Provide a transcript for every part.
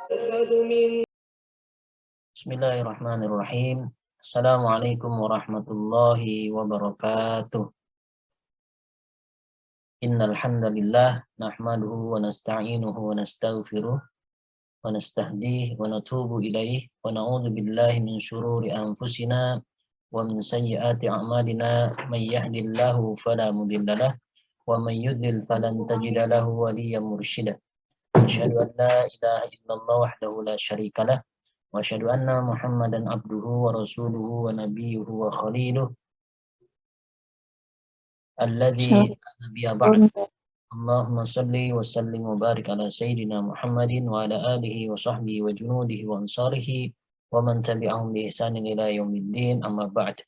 Bismillahirrahmanirrahim. Assalamualaikum warahmatullahi wabarakatuh. Innal hamdalillah nahmaduhu wa nasta'inuhu wa nastaghfiruh wa nastahdihi wa natubu ilaih wa na'udzu billahi min syururi anfusina wa min sayyiati a'malina may yahdihillahu fala mudhillalah wa may yudlil falan tajida lahu waliyyan mursyida. Asyhadu an la ilaha illallah wahdahu la syarikalah wa asyhadu anna Muhammadan abduhu wa rasuluhu wa nabiyyuhu wa khaliluh alladzi nabiyya ba'd. Allahumma salli wa sallim wa barik ala sayyidina Muhammadin wa ala alihi wa sahbihi wa junudihi wa ansarihi wa man tabi'ahum bi ihsanin ila yaumiddin, amma ba'd.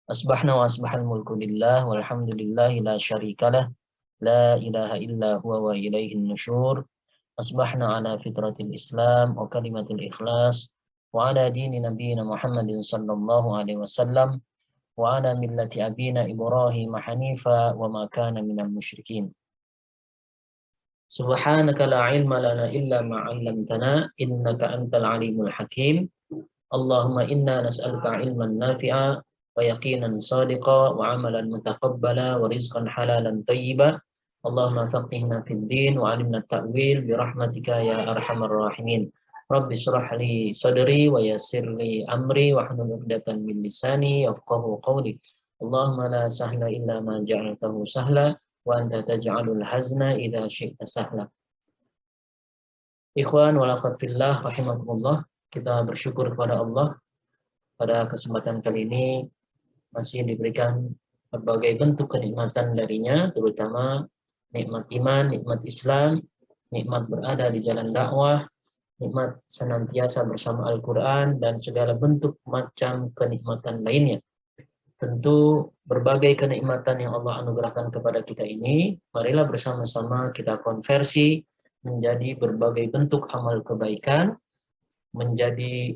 Asbahna wa asbahal mulku lillah walhamdulillahi la syarikalah la ilaha illa huwa wa ilaihin nusyur. Asbahna ala fitratil Islam wa kalimatil ikhlas wa ala dini nabiyina Muhammadin sallallahu alaihi wasallam wa ala millati abina Ibrahim hanifa wa ma kana minal musyrikin. Subhanaka la ilma lana illa ma 'allamtana innaka antal alimul hakim. Allahumma inna nas'aluka ilman nafi'a wa yaqinan sadiqa wa 'amalan mutaqabbala wa rizqan halalan thayyiba. Allahumma faqihna fid din wa 'allimna at-ta'wil bi rahmatika ya arhamar rahimin. Rabbi shrah li sadri wa yassir li amri wa hlul 'uqdatam min lisani yafqahu qawli. Allahumma la sahla illa ma ja'altahu sahla wa anta taj'alul hazna idza syi'ta sahla. Ikhwan wal akhwat fillah rahimakumullah, kita bersyukur kepada Allah pada kesempatan kali ini masih diberikan berbagai bentuk kenikmatan darinya, terutama nikmat iman, nikmat Islam, nikmat berada di jalan dakwah, nikmat senantiasa bersama Al-Quran, dan segala bentuk macam kenikmatan lainnya. Tentu berbagai kenikmatan yang Allah anugerahkan kepada kita ini, marilah bersama-sama kita konversi menjadi berbagai bentuk amal kebaikan, menjadi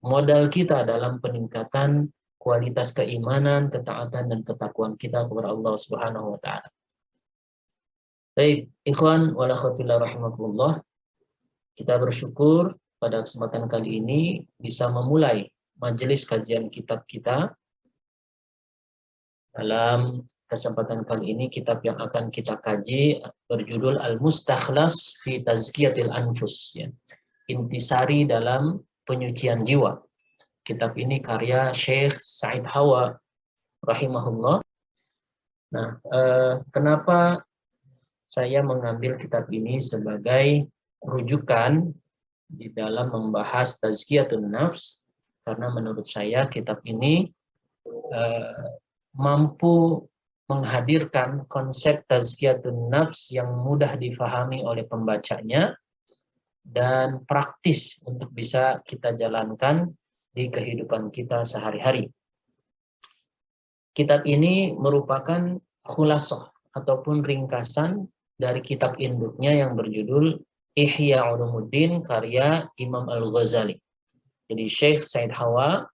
modal kita dalam peningkatan kualitas keimanan, ketaatan, dan ketakwaan kita kepada Allah Subhanahu wa Ta'ala. Baik, ikhwan wal akhwat fillah rahimakumullah, kita bersyukur pada kesempatan kali ini bisa memulai majelis kajian kitab kita. Dalam kesempatan kali ini kitab yang akan kita kaji berjudul Al-Mustakhlas fi Tazkiyatil Anfus, ya. Intisari dalam penyucian jiwa. Kitab ini karya Syekh Said Hawa rahimahullah. Nah, kenapa saya mengambil kitab ini sebagai rujukan di dalam membahas tazkiyatun nafs? Karena menurut saya kitab ini mampu menghadirkan konsep tazkiyatun nafs yang mudah difahami oleh pembacanya dan praktis untuk bisa kita jalankan di kehidupan kita sehari-hari. Kitab ini merupakan khulasah ataupun ringkasan dari kitab induknya yang berjudul Ihya Ulumuddin karya Imam Al-Ghazali. Jadi Syekh Said Hawa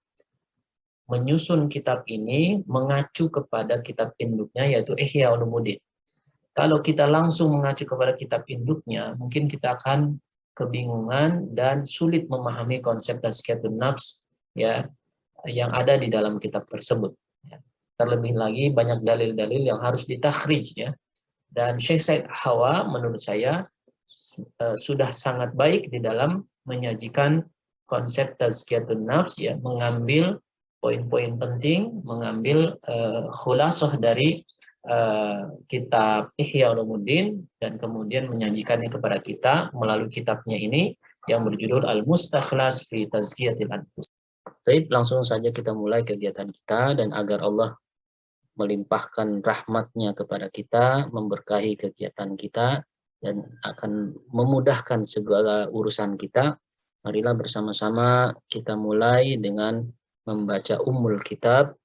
menyusun kitab ini mengacu kepada kitab induknya yaitu Ihya Ulumuddin. Kalau kita langsung mengacu kepada kitab induknya, mungkin kita akan kebingungan dan sulit memahami konsep tazkiyatun nafs, ya, yang ada di dalam kitab tersebut. Terlebih lagi banyak dalil-dalil yang harus ditakhrij, ya. Dan Syekh Said Hawa menurut saya sudah sangat baik di dalam menyajikan konsep tazkiyatun nafs, ya, mengambil poin-poin penting, mengambil khulasah dari kitab Ihya Ulumuddin dan kemudian menyajikannya kepada kita melalui kitabnya ini yang berjudul Al-Mustakhlas fi Tazkiyatil Anfus. Baik, langsung saja kita mulai kegiatan kita, dan agar Allah melimpahkan rahmatnya kepada kita, memberkahi kegiatan kita, dan akan memudahkan segala urusan kita, marilah bersama-sama kita mulai dengan membaca Ummul Kitab,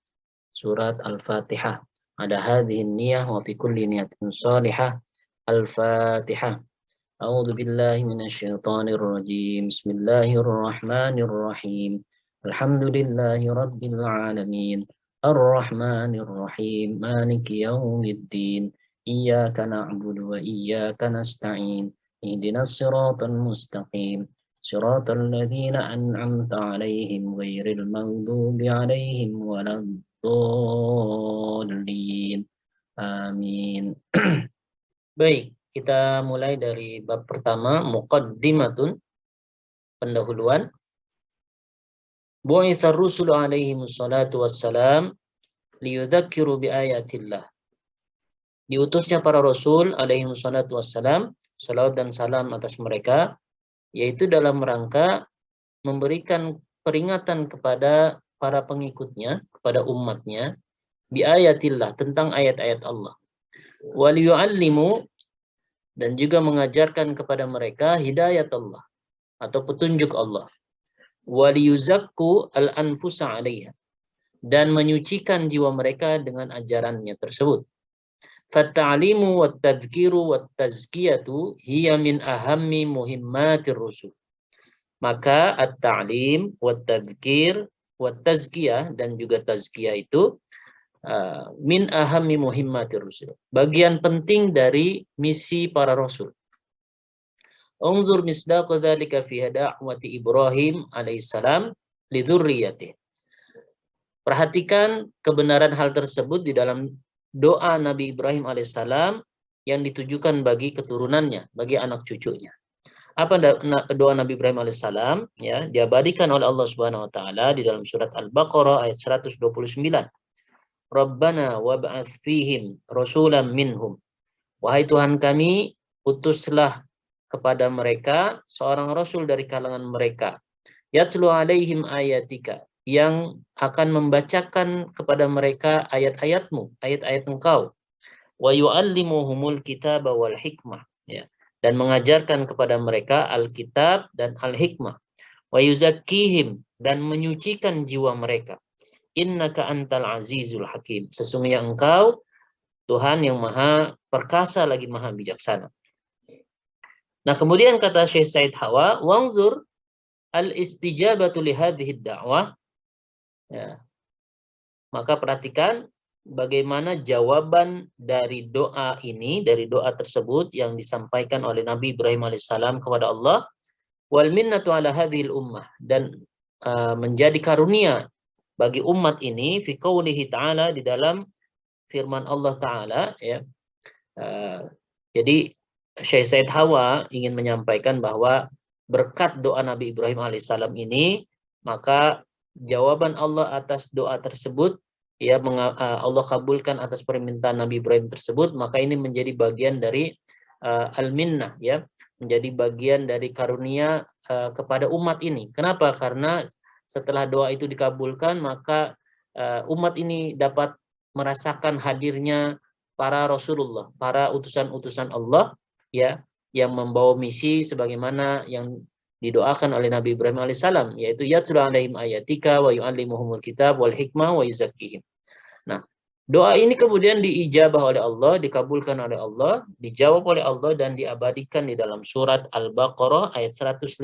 surat Al-Fatihah. Ada hadhihi niyah wa fi kulli niyatin salihah. Al-Fatihah. A'udzu billahi minasyaitonir rajim. Bismillahirrahmanirrahim. Alhamdulillahi rabbil alamin. Ar-Rahmanir Rahim. Maliki yaumiddin. Iyyaka na'budu wa iyyaka nasta'in. ihdinas siratal mustaqim siratal ladzina an'amta 'alaihim ghairil maghdubi 'alaihim waladdallin. Amin. Baik, kita mulai dari bab pertama, muqaddimatun, pendahuluan. Bu'itsar rusulu 'alaihimus salatu wassalam liyudzakiru bi ayatillah. Diutusnya para rasul alaihi salatu wassalam, salawat dan salam atas mereka, yaitu dalam rangka memberikan peringatan kepada para pengikutnya, kepada umatnya, bi ayatillah, tentang ayat-ayat Allah. Wal yu'allimu, dan juga mengajarkan kepada mereka hidayat Allah atau petunjuk Allah. Wal yuzakku al-anfusa 'alaiha, dan menyucikan jiwa mereka dengan ajarannya tersebut. Fatta'limu wat-tadhkiru wat-tazkiyatu hiya min ahammi muhimmatir rusul. Maka at-ta'lim, wat-tadhkir, wat-tazkiyah, dan juga tazkiyah itu min ahammi muhimmatir rusul, bagian penting dari misi para rasul. Unzur misdaqa dzalika fi da'wati Ibrahim alaihissalam li dzurriyyatihi. Perhatikan kebenaran hal tersebut di dalam doa Nabi Ibrahim alaihissalam yang ditujukan bagi keturunannya, bagi anak cucunya. Apa doa Nabi Ibrahim alaihissalam? Ya, diabadikan oleh Allah Subhanahu wa taala di dalam surat Al-Baqarah ayat 129. Rabbana wab'ats fihim rasulan minhum. Wahai Tuhan kami, utuslah kepada mereka seorang rasul dari kalangan mereka. Yatlu alaihim ayatika, yang akan membacakan kepada mereka ayat-ayatmu, ayat-ayat engkau. Wa yu'allimuhumul kitaba wal hikmah, ya, dan mengajarkan kepada mereka Alkitab dan Al-Hikmah. Wa yuzakkihim, dan menyucikan jiwa mereka. Innaka antal azizul hakim, sesungguhnya engkau Tuhan yang maha perkasa lagi maha bijaksana. Nah, kemudian kata Syekh Said Hawa, wanzur al-istijabatu li hadhihi da'wah. Ya. Maka perhatikan bagaimana jawaban dari doa ini, dari doa tersebut yang disampaikan oleh Nabi Ibrahim alaihissalam kepada Allah. Wal minnatu ala hadhil ummah, dan menjadi karunia bagi umat ini fi qoulihi ta'ala, di dalam firman Allah Ta'ala, ya. Jadi Syekh Said Hawa ingin menyampaikan bahwa berkat doa Nabi Ibrahim alaihissalam ini, maka jawaban Allah atas doa tersebut, ya, Allah kabulkan atas permintaan Nabi Ibrahim tersebut, maka ini menjadi bagian dari al-minnah, ya, menjadi bagian dari karunia kepada umat ini. Kenapa? Karena setelah doa itu dikabulkan, maka umat ini dapat merasakan hadirnya para Rasulullah, para utusan-utusan Allah, ya, yang membawa misi sebagaimana yang didoakan oleh Nabi Ibrahim alaihissalam, yaitu yatlu alaihim ayatika wa yu'allimuhumul kitab wal hikmah wa yuzakkihim. Nah, doa ini kemudian diijabah oleh Allah, dikabulkan oleh Allah, dijawab oleh Allah, dan diabadikan di dalam surat Al-Baqarah ayat 151.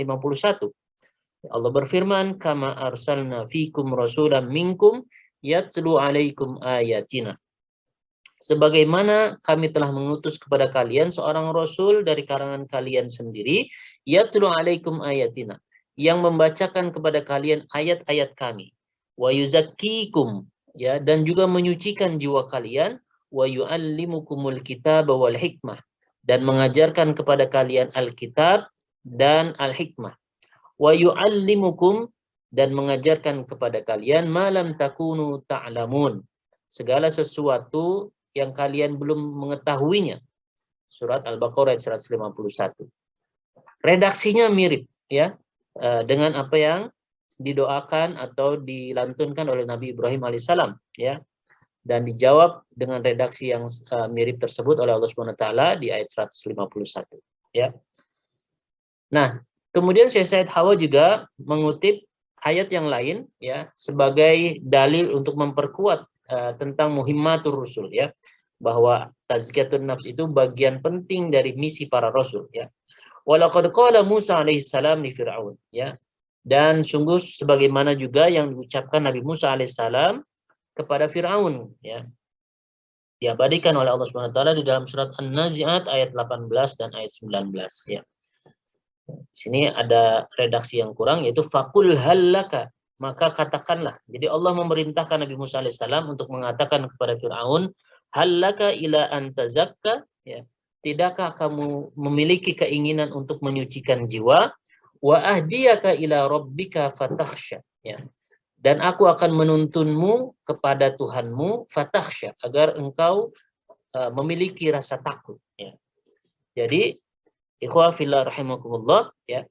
Allah berfirman, kama arsalna fikum rasulan minkum yatlu alaikum ayatina. Sebagaimana kami telah mengutus kepada kalian seorang rasul dari kalangan kalian sendiri, yatlu alaikum ayatina, yang membacakan kepada kalian ayat-ayat kami, wa yuzakkikum, ya, dan juga menyucikan jiwa kalian, wa yu'allimukumul kitaba wal hikmah, dan mengajarkan kepada kalian Alkitab dan Al-Hikmah. Wa yu'allimukum, dan mengajarkan kepada kalian malam takunu ta'lamun, segala sesuatu yang kalian belum mengetahuinya. Surat Al-Baqarah ayat 151. Redaksinya mirip, ya, dengan apa yang didoakan atau dilantunkan oleh Nabi Ibrahim alaihissalam, ya, dan dijawab dengan redaksi yang mirip tersebut oleh Allah Subhanahu wa taala di ayat 151, ya. Nah, kemudian Syekh Said Hawa juga mengutip ayat yang lain, ya, sebagai dalil untuk memperkuat tentang muhimmatur rusul, ya, bahwa tazkiyatun nafs itu bagian penting dari misi para rasul, ya. Walaqad qala Musa alaihissalam li Fir'aun, ya. Dan sungguh sebagaimana juga yang diucapkan Nabi Musa alaihissalam kepada Fir'aun, ya. Diabadikan oleh Allah Subhanahu wa taala di dalam surat An-Nazi'at ayat 18 dan ayat 19, ya. Di sini ada redaksi yang kurang, yaitu fakul halaka, maka katakanlah. Jadi Allah memerintahkan Nabi Musa alaihissalam untuk mengatakan kepada Fir'aun, halaka ila antazakka, ya, tidakkah kamu memiliki keinginan untuk menyucikan jiwa, wa ahdiyaka ila rabbika fatakhsha, ya, dan aku akan menuntunmu kepada Tuhanmu fatakhsha, agar engkau memiliki rasa takut, ya. Jadi ikhwah fillah rahimakumullah, ya,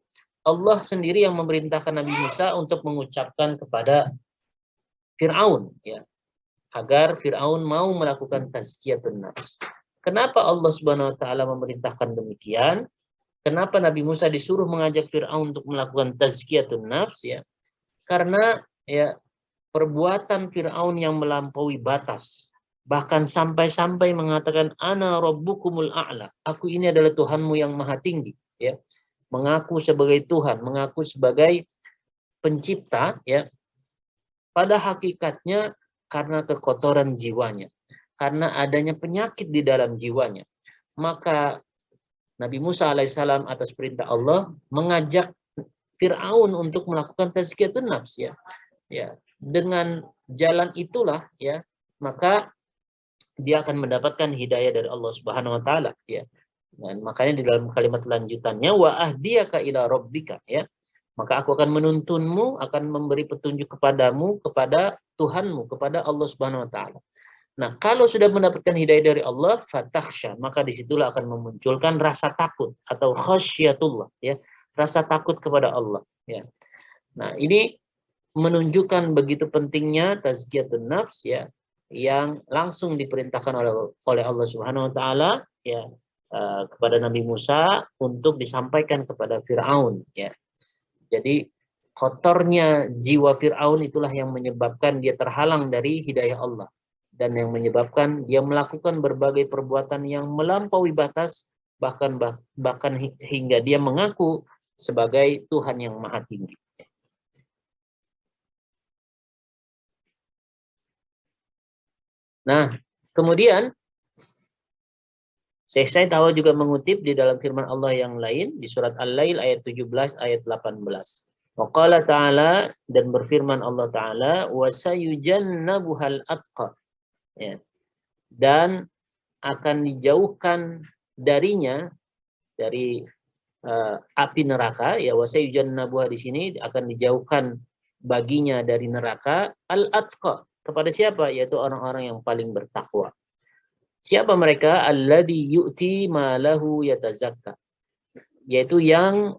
Allah sendiri yang memerintahkan Nabi Musa untuk mengucapkan kepada Fir'aun, ya, agar Fir'aun mau melakukan tazkiyatun nafs. Kenapa Allah Subhanahu wa taala memerintahkan demikian? Kenapa Nabi Musa disuruh mengajak Fir'aun untuk melakukan tazkiyatun nafs, ya? Karena, ya, perbuatan Fir'aun yang melampaui batas, bahkan sampai-sampai mengatakan ana rabbukumul a'la, aku ini adalah Tuhanmu yang maha tinggi, ya, mengaku sebagai Tuhan, mengaku sebagai pencipta, ya, pada hakikatnya karena kekotoran jiwanya, karena adanya penyakit di dalam jiwanya. Maka Nabi Musa alaihissalam atas perintah Allah mengajak Fir'aun untuk melakukan tazkiyatun nafs, ya. Ya, dengan jalan itulah, ya, maka dia akan mendapatkan hidayah dari Allah Subhanahu wa taala, ya. Dan makanya di dalam kalimat lanjutannya wa ahdiyaka ila rabbika, ya. Maka aku akan menuntunmu, akan memberi petunjuk kepadamu, kepada Tuhanmu, kepada Allah Subhanahu wa taala. Nah, kalau sudah mendapatkan hidayah dari Allah, fatakhsha, maka disitulah akan memunculkan rasa takut atau khasyatullah, ya, rasa takut kepada Allah, ya. Nah, ini menunjukkan begitu pentingnya tazkiyatun nafs, ya, yang langsung diperintahkan oleh Allah Subhanahu wa taala, ya, kepada Nabi Musa untuk disampaikan kepada Firaun, ya. Jadi kotornya jiwa Firaun itulah yang menyebabkan dia terhalang dari hidayah Allah, dan yang menyebabkan dia melakukan berbagai perbuatan yang melampaui batas, bahkan hingga dia mengaku sebagai Tuhan yang maha tinggi. Nah, kemudian Syekh Said Hawa juga mengutip di dalam firman Allah yang lain di surat Al-Lail ayat 17 ayat 18. Wa qala ta'ala, dan berfirman Allah taala, wa sayujannabuhal atqa, ya, dan akan dijauhkan darinya, dari api neraka, ya, wa sayujannabuha di sini akan dijauhkan baginya dari neraka, al-atqa, kepada siapa? Yaitu orang-orang yang paling bertakwa. Siapa mereka? Alladzi yu'ti malahu yatazakka, yaitu yang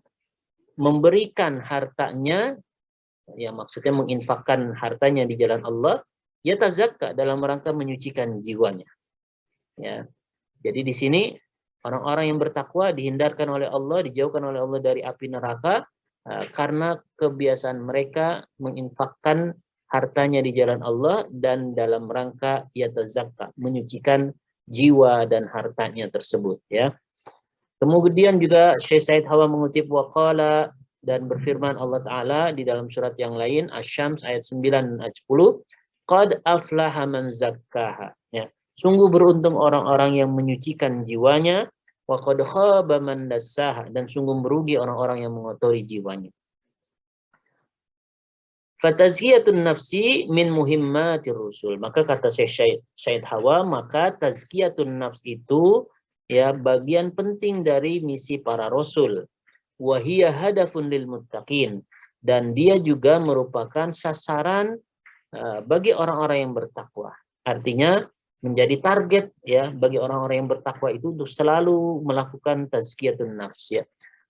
memberikan hartanya, yang maksudnya menginfakkan hartanya di jalan Allah, yatazakka, dalam rangka menyucikan jiwanya, ya. Jadi di sini orang-orang yang bertakwa dihindarkan oleh Allah, dijauhkan oleh Allah dari api neraka, karena kebiasaan mereka menginfakkan hartanya di jalan Allah dan dalam rangka yatazakka, menyucikan jiwa dan hartanya tersebut, ya. Kemudian juga Syekh Said Hawa mengutip waqala, dan berfirman Allah taala di dalam surat yang lain Asy-Syams ayat 9 dan ayat 10, qad aflaha man zakkaha, ya. Sungguh beruntung orang-orang yang menyucikan jiwanya, wa qad khaba man dassaha, dan sungguh merugi orang-orang yang mengotori jiwanya. Fatazkiyatun nafsi min muhimmatir rusul. Maka kata Syekh Said Hawa, maka tazkiyatun nafs itu, ya, bagian penting dari misi para rasul. Wa hiya hadafun lil muttaqin, dan dia juga merupakan sasaran bagi orang-orang yang bertakwa. Artinya menjadi target, ya, bagi orang-orang yang bertakwa itu untuk selalu melakukan tazkiyatun nafs, ya.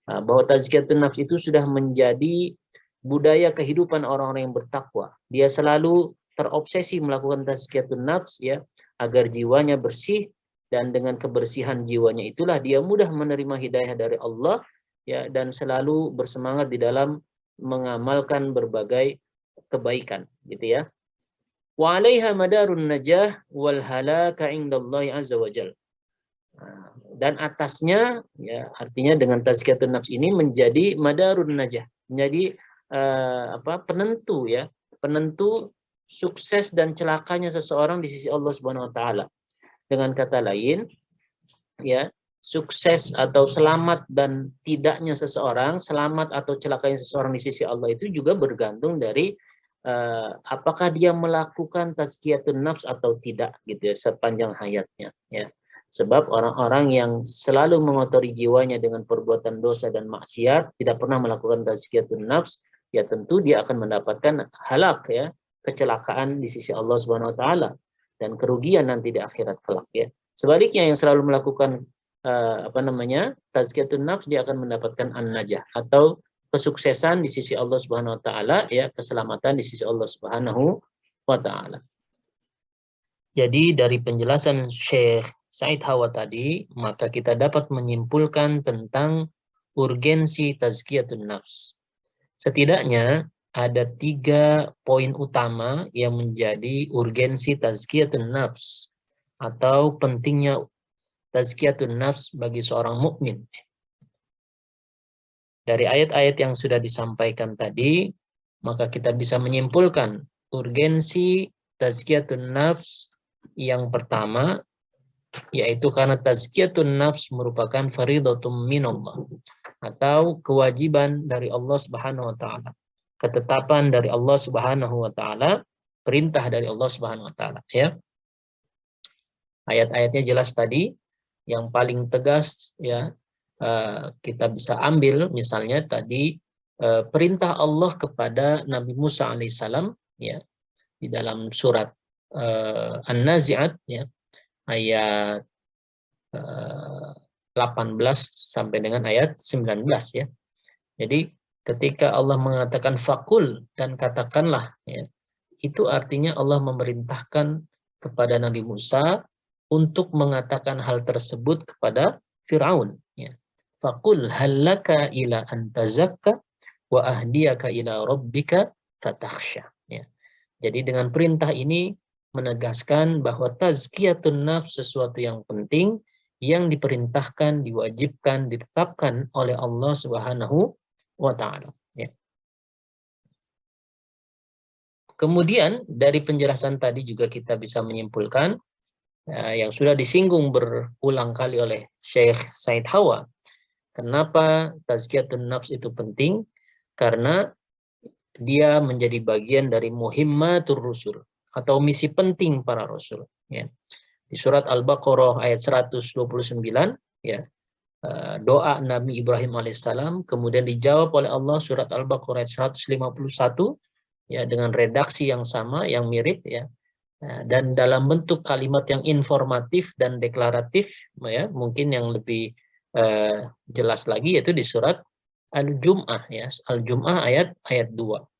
Bahwa tazkiyatun nafs itu sudah menjadi budaya kehidupan orang-orang yang bertakwa. Dia selalu terobsesi melakukan tazkiyatun nafs, ya, agar jiwanya bersih, dan dengan kebersihan jiwanya itulah dia mudah menerima hidayah dari Allah, ya, dan selalu bersemangat di dalam mengamalkan berbagai kebaikan, gitu, ya. Wa 'alaiha madarun najah wal halaka 'indallahi azza wajal. Dan atasnya, ya, artinya dengan tazkiyatun nafs ini menjadi madarun najah, menjadi penentu, ya, penentu sukses dan celakanya seseorang di sisi Allah Subhanahu wa taala. Dengan kata lain, ya, sukses atau selamat dan tidaknya seseorang, selamat atau celakanya seseorang di sisi Allah itu juga bergantung dari apakah dia melakukan tazkiyatun nafs atau tidak gitu ya sepanjang hayatnya ya. Sebab orang-orang yang selalu mengotori jiwanya dengan perbuatan dosa dan maksiat, tidak pernah melakukan tazkiyatun nafs, ya tentu dia akan mendapatkan halak ya, kecelakaan di sisi Allah Subhanahu wa taala dan kerugian nanti di akhirat kelak ya. Sebaliknya yang selalu melakukan tazkiyatun nafs, dia akan mendapatkan an-najah atau kesuksesan di sisi Allah Subhanahu wa taala ya, keselamatan di sisi Allah Subhanahu wa taala. Jadi dari penjelasan Syekh Said Hawa tadi, maka kita dapat menyimpulkan tentang urgensi tazkiyatun nafs. Setidaknya ada 3 poin utama yang menjadi urgensi tazkiyatun nafs atau pentingnya tazkiyatun nafs bagi seorang mukmin. Dari ayat-ayat yang sudah disampaikan tadi, maka kita bisa menyimpulkan urgensi tazkiyatun nafs yang pertama, yaitu karena tazkiyatun nafs merupakan faridatum minallah atau kewajiban dari Allah Subhanahu wa taala. Ketetapan dari Allah Subhanahu wa taala, perintah dari Allah Subhanahu wa taala ya. Ayat-ayatnya jelas tadi, yang paling tegas ya kita bisa ambil misalnya tadi perintah Allah kepada Nabi Musa alaihissalam ya di dalam surat An-Nazi'at ya ayat 18 sampai dengan ayat 19 ya. Jadi ketika Allah mengatakan fakul dan katakanlah ya, itu artinya Allah memerintahkan kepada Nabi Musa untuk mengatakan hal tersebut kepada Fir'aun ya. Fakul halaka ila antazakka wa ahdiyaka ila rabbika fatakhsha ya. Jadi dengan perintah ini menegaskan bahwa tazkiyatun nafs sesuatu yang penting yang diperintahkan, diwajibkan, ditetapkan oleh Allah Subhanahu wa taala ya. Kemudian dari penjelasan tadi juga kita bisa menyimpulkan yang sudah disinggung berulang kali oleh Syekh Said Hawa. Kenapa tazkiyatun nafs itu penting? Karena dia menjadi bagian dari muhimmatur rusul atau misi penting para rasul ya. Di surat Al-Baqarah ayat 129 ya, doa Nabi Ibrahim alaihissalam kemudian dijawab oleh Allah surat Al-Baqarah ayat 151 ya dengan redaksi yang sama, yang mirip ya. Dan dalam bentuk kalimat yang informatif dan deklaratif ya, mungkin yang lebih jelas lagi yaitu di surat Al-Jum'ah ya, Al-Jum'ah ayat 2.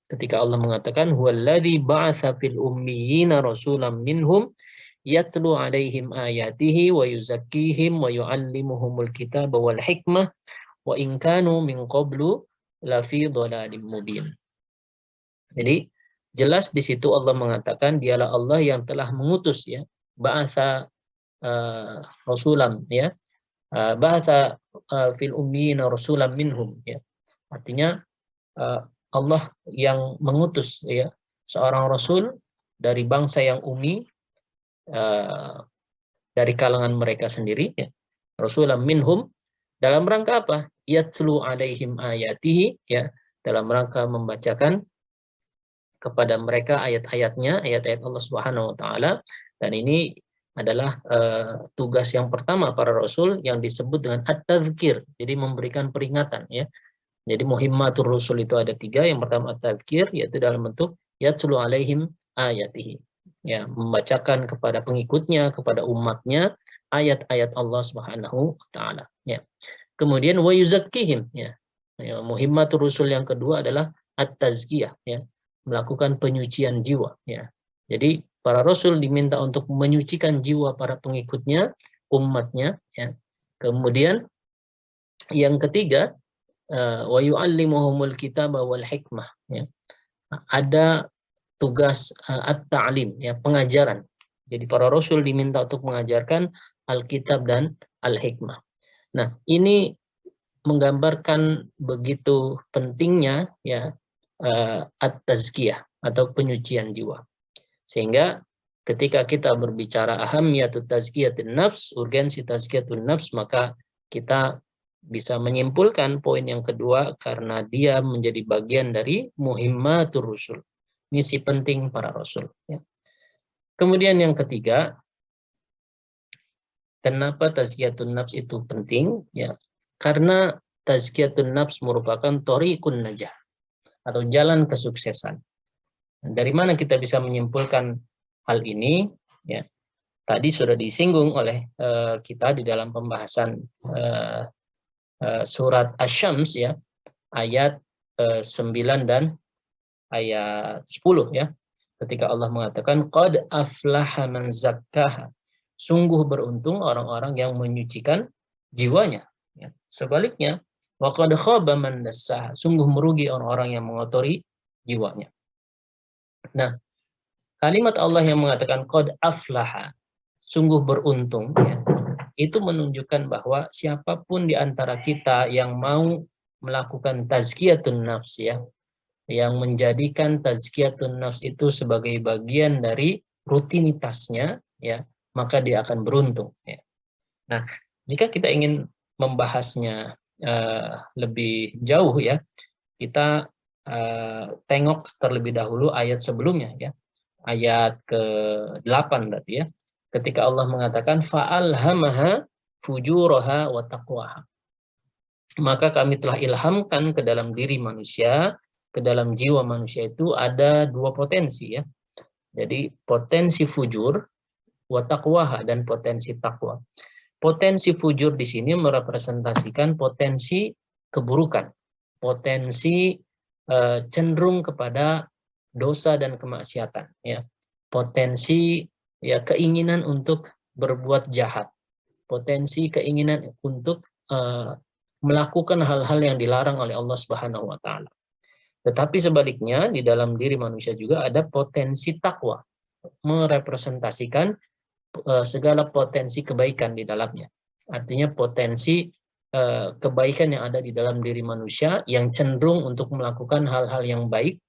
Ketika Allah mengatakan huwallazi ba'atsa fil ummiyina rasulan minhum yatlu 'alaihim ayatihi wa yuzakkihim wa yu'allimuhumul kitaba wal hikmah wa in kanu min qablu lafi dhalalim mubin. Jadi jelas di situ Allah mengatakan dialah Allah yang telah mengutus ya, ba'atsa rasulan ya, ba'atsa fil ummiyina rasulan minhum ya. Artinya Allah yang mengutus ya seorang rasul dari bangsa yang ummi dari kalangan mereka sendiri ya. Rasulan minhum dalam rangka apa? Yatlu alaihim ayatihi ya, dalam rangka membacakan kepada mereka ayat-ayatnya, ayat-ayat Allah Subhanahu wa taala. Dan ini adalah tugas yang pertama para rasul yang disebut dengan at-tazkir. Jadi memberikan peringatan ya. Jadi muhimmatur rusul itu ada 3. Yang pertama at-tazkir, yaitu dalam bentuk yatlu alaihim ayatihi. Ya, membacakan kepada pengikutnya, kepada umatnya ayat-ayat Allah Subhanahu wa taala ya. Kemudian wa yuzakkihim ya. Muhimmatur rusul yang kedua adalah at-tazkiyah ya, melakukan penyucian jiwa ya. Jadi para rasul diminta untuk menyucikan jiwa para pengikutnya, umatnya ya. Kemudian yang ketiga wa yu'allimuhumul kitaba wal hikmah ya. Ada tugas at-ta'lim ya, pengajaran. Jadi para rasul diminta untuk mengajarkan Alkitab dan Al-Hikmah. Nah, ini menggambarkan begitu pentingnya ya at-tazkiyah atau penyucian jiwa. Sehingga ketika kita berbicara ahamiyatut tazkiyatun nafs, urgensi tazkiyatun nafs, maka kita bisa menyimpulkan poin yang kedua karena dia menjadi bagian dari muhimmatur rusul, misi penting para rasul. Ya. Kemudian yang ketiga, kenapa tazkiyatun nafs itu penting? Ya, karena tazkiyatun nafs merupakan thoriqun najah atau jalan kesuksesan. Dari mana kita bisa menyimpulkan hal ini? Ya, tadi sudah disinggung oleh kita di dalam pembahasan surat Asy-Syams ya, ayat 9 dan ayat 10 ya. Ketika Allah mengatakan qad aflaha man zakkaha. Sungguh beruntung orang-orang yang menyucikan jiwanya. Ya. Sebaliknya, wa qad khaba man dassaha. Sungguh merugi orang-orang yang mengotori jiwanya. Nah, kalimat Allah yang mengatakan qad aflaha, sungguh beruntung ya, itu menunjukkan bahwa siapapun di antara kita yang mau melakukan tazkiyatun nafs ya, yang menjadikan tazkiyatun nafs itu sebagai bagian dari rutinitasnya ya, maka dia akan beruntung ya. Nah, jika kita ingin membahasnya lebih jauh ya, kita tengok terlebih dahulu ayat sebelumnya ya. Ayat ke-8 berarti ya. Ketika Allah mengatakan fa'alhamaha fujuraha wa taqwaha. Maka kami telah ilhamkan ke dalam diri manusia, ke dalam jiwa manusia itu ada dua potensi ya. Jadi potensi fujur wa taqwaha dan potensi takwa. Potensi fujur di sini merepresentasikan potensi keburukan, potensi cenderung kepada dosa dan kemaksiatan ya. Potensi ya keinginan untuk berbuat jahat, potensi keinginan untuk melakukan hal-hal yang dilarang oleh Allah Subhanahu wa taala. Tetapi sebaliknya di dalam diri manusia juga ada potensi takwa, merepresentasikan segala potensi kebaikan di dalamnya. Artinya potensi kebaikan yang ada di dalam diri manusia yang cenderung untuk melakukan hal-hal yang baik,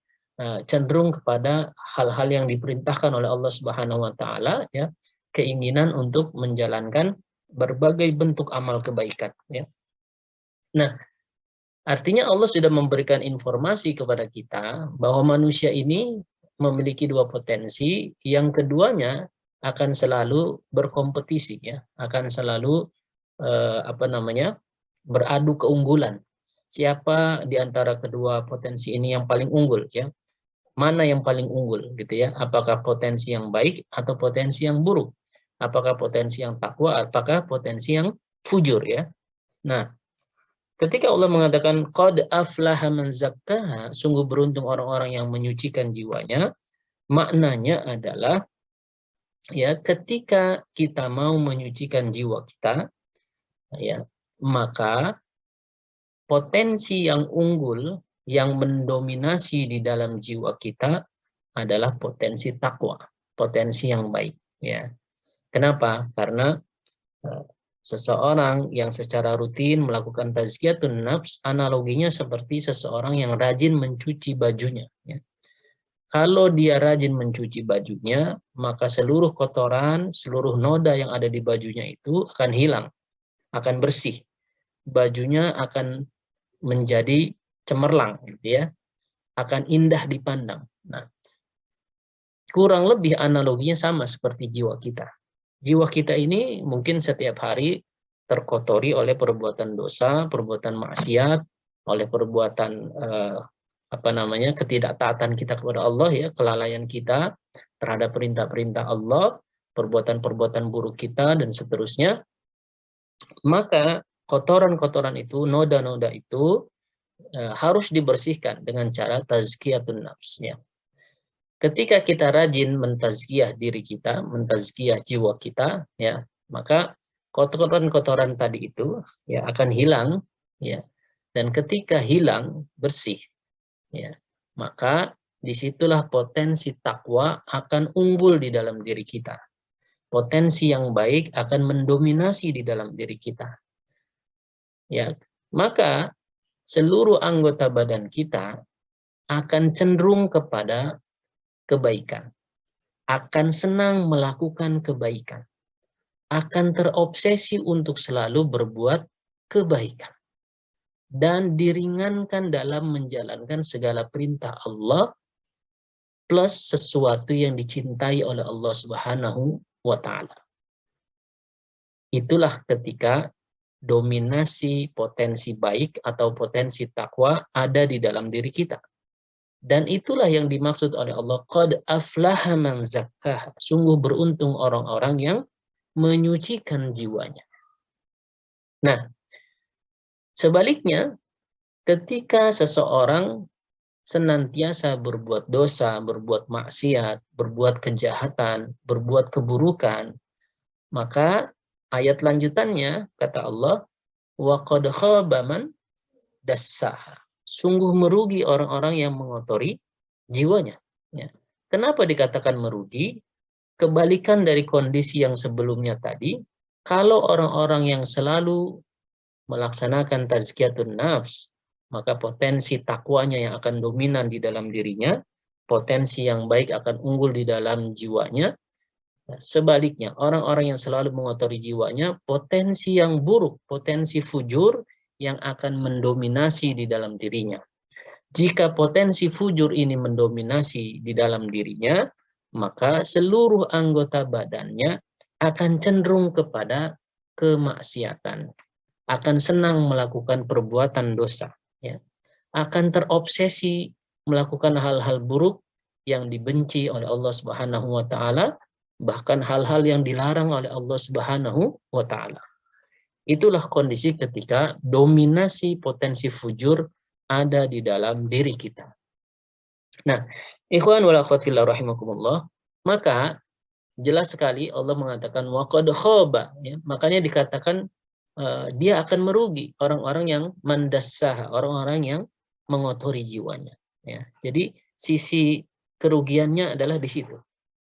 cenderung kepada hal-hal yang diperintahkan oleh Allah Subhanahu wa taala ya, keinginan untuk menjalankan berbagai bentuk amal kebaikan ya. Nah, artinya Allah sudah memberikan informasi kepada kita bahwa manusia ini memiliki dua potensi, yang keduanya akan selalu berkompetisi ya, akan selalu beradu keunggulan. Siapa di antara kedua potensi ini yang paling unggul ya? Mana yang paling unggul gitu ya? Apakah potensi yang baik atau potensi yang buruk? Apakah potensi yang takwa, apakah potensi yang fujur ya? Nah, ketika Allah mengatakan qad aflaha man zakkaha, sungguh beruntung orang-orang yang menyucikan jiwanya, maknanya adalah ya ketika kita mau menyucikan jiwa kita ya, maka potensi yang unggul yang mendominasi di dalam jiwa kita adalah potensi takwa, potensi yang baik ya. Kenapa? Karena seseorang yang secara rutin melakukan tazkiyatun nafs, analoginya seperti seseorang yang rajin mencuci bajunya. Ya. Kalau dia rajin mencuci bajunya, maka seluruh kotoran, seluruh noda yang ada di bajunya itu akan hilang, akan bersih. Bajunya akan menjadi cemerlang, gitu ya, akan indah dipandang. Nah, kurang lebih analoginya sama seperti jiwa kita. Jiwa kita ini mungkin setiap hari terkotori oleh perbuatan dosa, perbuatan maksiat, oleh perbuatan ketidaktaatan kita kepada Allah ya, kelalaian kita terhadap perintah-perintah Allah, perbuatan-perbuatan buruk kita dan seterusnya. Maka kotoran-kotoran itu, noda-noda itu harus dibersihkan dengan cara tazkiyatun nafsnya. Ketika kita rajin mentazkiyah diri kita, mentazkiyah jiwa kita, ya, maka kotoran-kotoran tadi itu ya akan hilang, ya. Dan ketika hilang bersih, ya, maka disitulah potensi takwa akan unggul di dalam diri kita. Potensi yang baik akan mendominasi di dalam diri kita. Ya, maka seluruh anggota badan kita akan cenderung kepada kebaikan, akan senang melakukan kebaikan, akan terobsesi untuk selalu berbuat kebaikan dan diringankan dalam menjalankan segala perintah Allah plus sesuatu yang dicintai oleh Allah Subhanahu wa taala. Itulah ketika dominasi potensi baik atau potensi takwa ada di dalam diri kita. Dan itulah yang dimaksud oleh Allah, qad aflaha man zakkaha. Sungguh beruntung orang-orang yang menyucikan jiwanya. Nah, sebaliknya, ketika seseorang senantiasa berbuat dosa, berbuat maksiat, berbuat kejahatan, berbuat keburukan, maka ayat lanjutannya kata Allah, wa qad khaba man dassaha. Sungguh merugi orang-orang yang mengotori jiwanya. Ya. Kenapa dikatakan merugi? Kebalikan dari kondisi yang sebelumnya tadi, kalau orang-orang yang selalu melaksanakan tazkiyatun nafs, maka potensi takwanya yang akan dominan di dalam dirinya, potensi yang baik akan unggul di dalam jiwanya. Sebaliknya, orang-orang yang selalu mengotori jiwanya, potensi yang buruk, potensi fujur yang akan mendominasi di dalam dirinya. Jika potensi fujur ini mendominasi di dalam dirinya, maka seluruh anggota badannya akan cenderung kepada kemaksiatan, akan senang melakukan perbuatan dosa, ya, akan terobsesi melakukan hal-hal buruk yang dibenci oleh Allah Subhanahu wa taala, bahkan hal-hal yang dilarang oleh Allah Subhanahu wa taala. Itulah kondisi ketika dominasi potensi fujur ada di dalam diri kita. Nah, ikhwan wal akhwat fillah rahimakumullah, maka jelas sekali Allah mengatakan wa qad khaba, ya, makanya dikatakan dia akan merugi orang-orang yang mandassaha, orang-orang yang mengotori jiwanya. Ya, jadi sisi kerugiannya adalah di situ.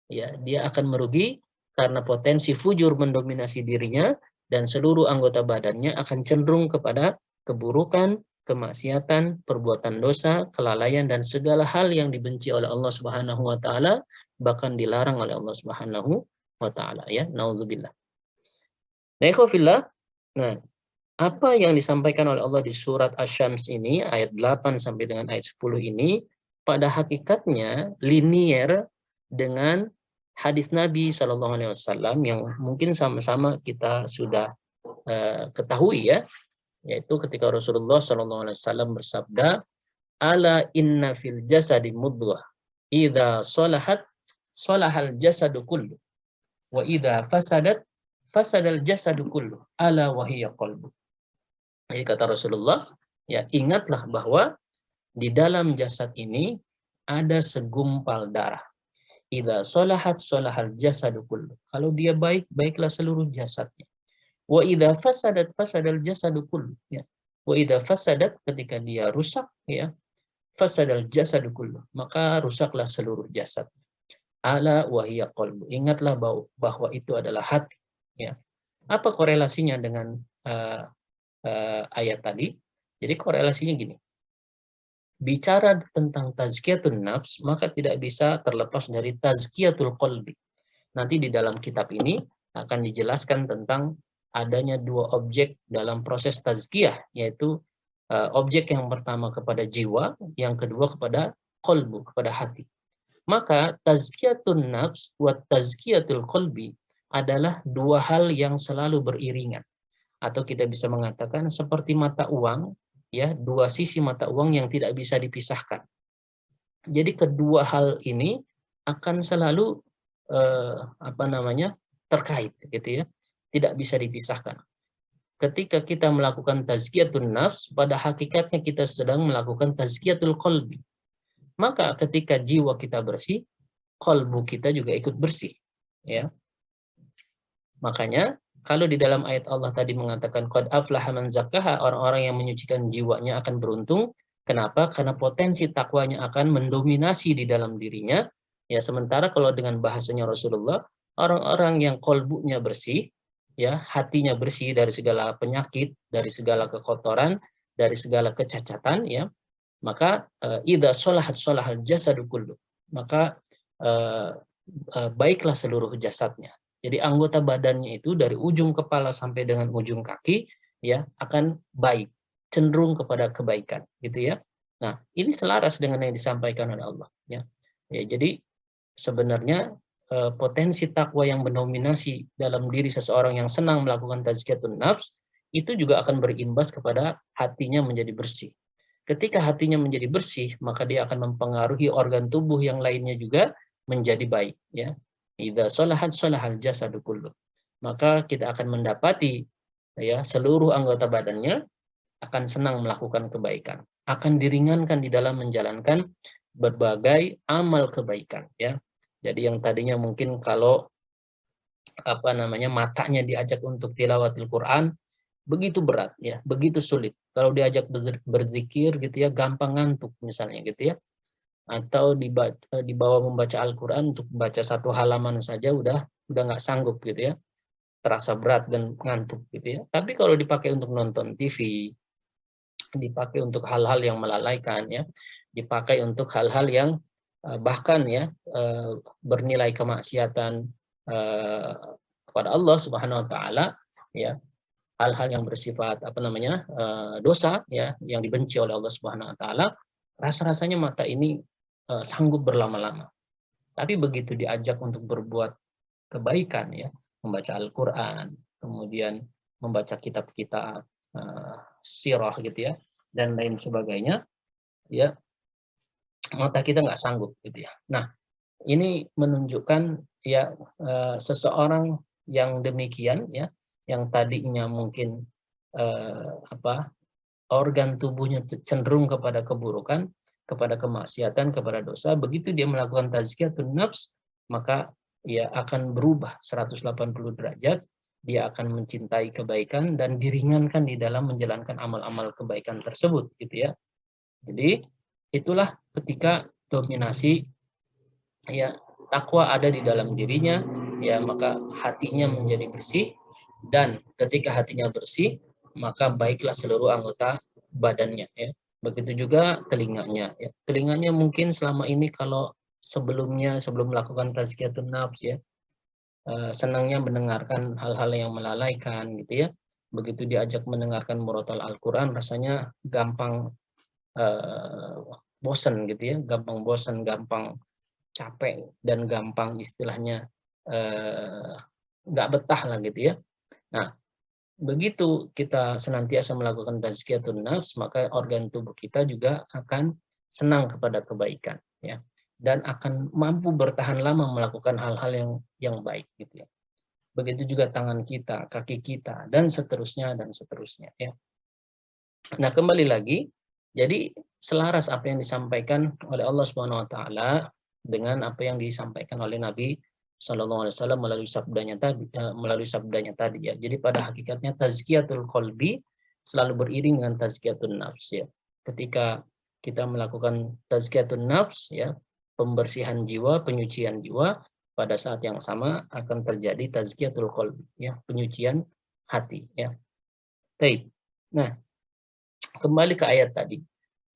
Ya, dia akan merugi karena potensi fujur mendominasi dirinya dan seluruh anggota badannya akan cenderung kepada keburukan, kemaksiatan, perbuatan dosa, kelalaian dan segala hal yang dibenci oleh Allah Subhanahu wa taala, bahkan dilarang oleh Allah Subhanahu wa taala, ya. Nauzubillah. Nah, apa yang disampaikan oleh Allah di surat Asy-Syams ini, ayat 8 sampai dengan ayat 10 ini, pada hakikatnya linier dengan hadis Nabi SAW yang mungkin sama-sama kita sudah ketahui, ya, yaitu ketika Rasulullah SAW bersabda, ala inna fil jasadi mudghah, idza salahat salahal jasadu kullu, wa idza fasadat fasadal jasadu kullu, ala wahiyya qalbu. Jadi kata Rasulullah, ya, ingatlah bahwa di dalam jasad ini ada segumpal darah. Idza salahat salahal jasadu kullu. Kalau dia baik, baiklah seluruh jasadnya. Wa idza fasadat fasadal jasadu kullu, ya. Wa idza fasadat, ketika dia rusak, ya, fasadal jasadu kullu, maka rusaklah seluruh jasad. Ala wahiyya qalbu. Ingatlah bahwa itu adalah hati, ya. Apa korelasinya dengan ayat tadi? Jadi korelasinya gini. Bicara tentang tazkiyatun nafs, maka tidak bisa terlepas dari tazkiyatul qalbi. Nanti di dalam kitab ini akan dijelaskan tentang adanya dua objek dalam proses tazkiyah, yaitu objek yang pertama kepada jiwa, yang kedua kepada qalbu, kepada hati. Maka tazkiyatun nafs wa tazkiyatul qalbi adalah dua hal yang selalu beriringan. Atau kita bisa mengatakan seperti mata uang, ya, dua sisi mata uang yang tidak bisa dipisahkan. Jadi kedua hal ini akan selalu terkait, gitu ya, tidak bisa dipisahkan. Ketika kita melakukan tazkiyatun nafs, pada hakikatnya kita sedang melakukan tazkiyatul qalbi. Maka ketika jiwa kita bersih, qalbu kita juga ikut bersih, ya. Makanya kalau di dalam ayat Allah tadi mengatakan qad aflaha man zakkaha, orang-orang yang menyucikan jiwanya akan beruntung. Kenapa? Karena potensi takwanya akan mendominasi di dalam dirinya. Ya, sementara kalau dengan bahasanya Rasulullah, orang-orang yang qalbunya bersih, ya, hatinya bersih dari segala penyakit, dari segala kekotoran, dari segala kecacatan, ya, maka idza sholahat sholahal jasadu kullu, maka baiklah seluruh jasadnya. Jadi anggota badannya itu dari ujung kepala sampai dengan ujung kaki ya akan baik, cenderung kepada kebaikan, gitu ya. Nah, ini selaras dengan yang disampaikan oleh Allah, ya. Ya, jadi sebenarnya potensi takwa yang mendominasi dalam diri seseorang yang senang melakukan tazkiyatun nafs itu juga akan berimbas kepada hatinya menjadi bersih. Ketika hatinya menjadi bersih, maka dia akan mempengaruhi organ tubuh yang lainnya juga menjadi baik, ya. Idza shalahat shalahal jasadu kullu. Maka kita akan mendapati ya seluruh anggota badannya akan senang melakukan kebaikan, akan diringankan di dalam menjalankan berbagai amal kebaikan, ya. Jadi yang tadinya mungkin kalau matanya diajak untuk tilawatil Quran begitu berat, ya, begitu sulit. Kalau diajak berzikir gitu ya, gampang ngantuk misalnya gitu ya. Atau dibawa membaca Al-Quran untuk membaca satu halaman saja udah nggak sanggup gitu ya, terasa berat dan ngantuk gitu ya. Tapi kalau dipakai untuk nonton TV, dipakai untuk hal-hal yang melalaikan ya, dipakai untuk hal-hal yang bahkan ya bernilai kemaksiatan kepada Allah Subhanahu wa taala, ya, hal-hal yang bersifat dosa ya yang dibenci oleh Allah Subhanahu wa taala, rasa-rasanya mata ini sanggup berlama-lama. Tapi begitu diajak untuk berbuat kebaikan ya, membaca Al-Qur'an, kemudian membaca kitab-kitab sirah gitu ya dan lain sebagainya, ya mata kita nggak sanggup gitu ya. Nah, ini menunjukkan ya seseorang yang demikian ya, yang tadinya mungkin organ tubuhnya cenderung kepada keburukan, kepada kemaksiatan, kepada dosa, begitu dia melakukan tazkiyatun nafs, maka ia akan berubah 180 derajat, dia akan mencintai kebaikan dan diringankan di dalam menjalankan amal-amal kebaikan tersebut gitu ya. Jadi itulah ketika dominasi ya takwa ada di dalam dirinya, ya maka hatinya menjadi bersih, dan ketika hatinya bersih maka baiklah seluruh anggota badannya ya. Begitu juga telinganya ya. Telinganya mungkin selama ini kalau sebelum melakukan tazkiyatun nafs ya, senangnya mendengarkan hal-hal yang melalaikan gitu ya. Begitu diajak mendengarkan murotal Al-Qur'an rasanya gampang bosan gitu ya, gampang bosan, gampang capek dan gampang istilahnya nggak betah lah gitu ya. Nah, begitu kita senantiasa melakukan tazkiyatun nafs, maka organ tubuh kita juga akan senang kepada kebaikan ya, dan akan mampu bertahan lama melakukan hal-hal yang baik gitu ya. Begitu juga tangan kita, kaki kita, dan seterusnya ya. Nah, kembali lagi, jadi selaras apa yang disampaikan oleh Allah Subhanahu wa taala dengan apa yang disampaikan oleh Nabi Shallallahu alaihi wasallam melalui sabdanya tadi ya. Jadi pada hakikatnya tazkiyatul qalbi selalu beriring dengan tazkiyatun nafs ya. Ketika kita melakukan tazkiyatun nafs ya, pembersihan jiwa, penyucian jiwa, pada saat yang sama akan terjadi tazkiyatul qalbi ya, penyucian hati ya. Baik. Nah, kembali ke ayat tadi.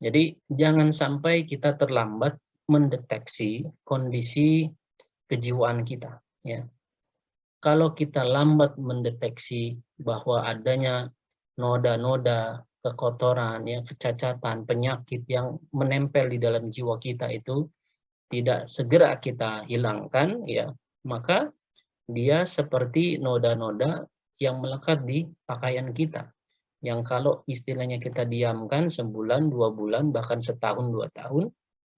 Jadi jangan sampai kita terlambat mendeteksi kondisi kejiwaan kita. Ya. Kalau kita lambat mendeteksi bahwa adanya noda-noda kekotoran, ya, kecacatan, penyakit yang menempel di dalam jiwa kita itu tidak segera kita hilangkan, ya, maka dia seperti noda-noda yang melekat di pakaian kita. Yang kalau istilahnya kita diamkan sebulan, 2 bulan, bahkan setahun, 2 tahun,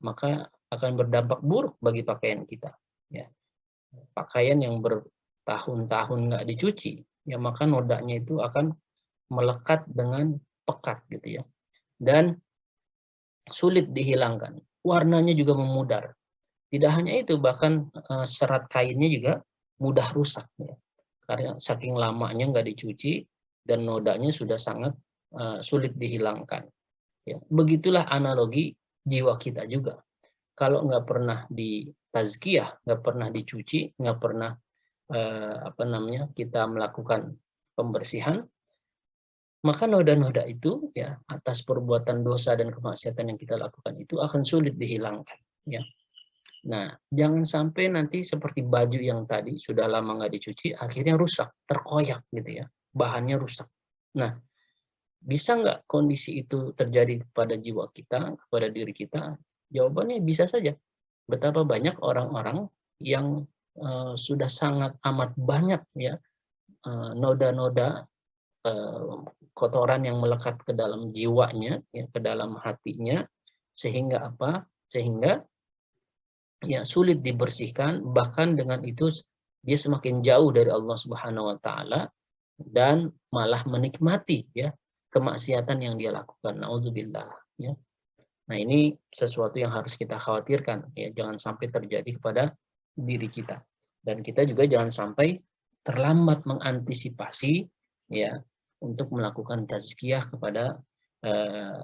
maka akan berdampak buruk bagi pakaian kita. Ya. Pakaian yang bertahun-tahun nggak dicuci, ya maka nodanya itu akan melekat dengan pekat gitu ya. Dan sulit dihilangkan. Warnanya juga memudar. Tidak hanya itu, bahkan serat kainnya juga mudah rusak. Ya. Karena saking lamanya nggak dicuci, dan nodanya sudah sangat sulit dihilangkan. Ya, begitulah analogi jiwa kita juga. Kalau nggak pernah ditazkiyah, nggak pernah dicuci, nggak pernah kita melakukan pembersihan, maka noda-noda itu ya atas perbuatan dosa dan kemaksiatan yang kita lakukan itu akan sulit dihilangkan. Ya. Nah, jangan sampai nanti seperti baju yang tadi sudah lama nggak dicuci, akhirnya rusak, terkoyak gitu ya, bahannya rusak. Nah, Bisa nggak kondisi itu terjadi kepada jiwa kita, kepada diri kita? Jawabannya bisa saja. Betapa banyak orang-orang yang sudah sangat amat banyak ya noda-noda kotoran yang melekat ke dalam jiwanya, ya, ke dalam hatinya, sehingga apa? Sehingga ya sulit dibersihkan, bahkan dengan itu dia semakin jauh dari Allah Subhanahu wa taala dan malah menikmati ya kemaksiatan yang dia lakukan. Nauzubillah ya. Nah, ini sesuatu yang harus kita khawatirkan ya, jangan sampai terjadi kepada diri kita. Dan kita juga jangan sampai terlambat mengantisipasi ya untuk melakukan tazkiyah kepada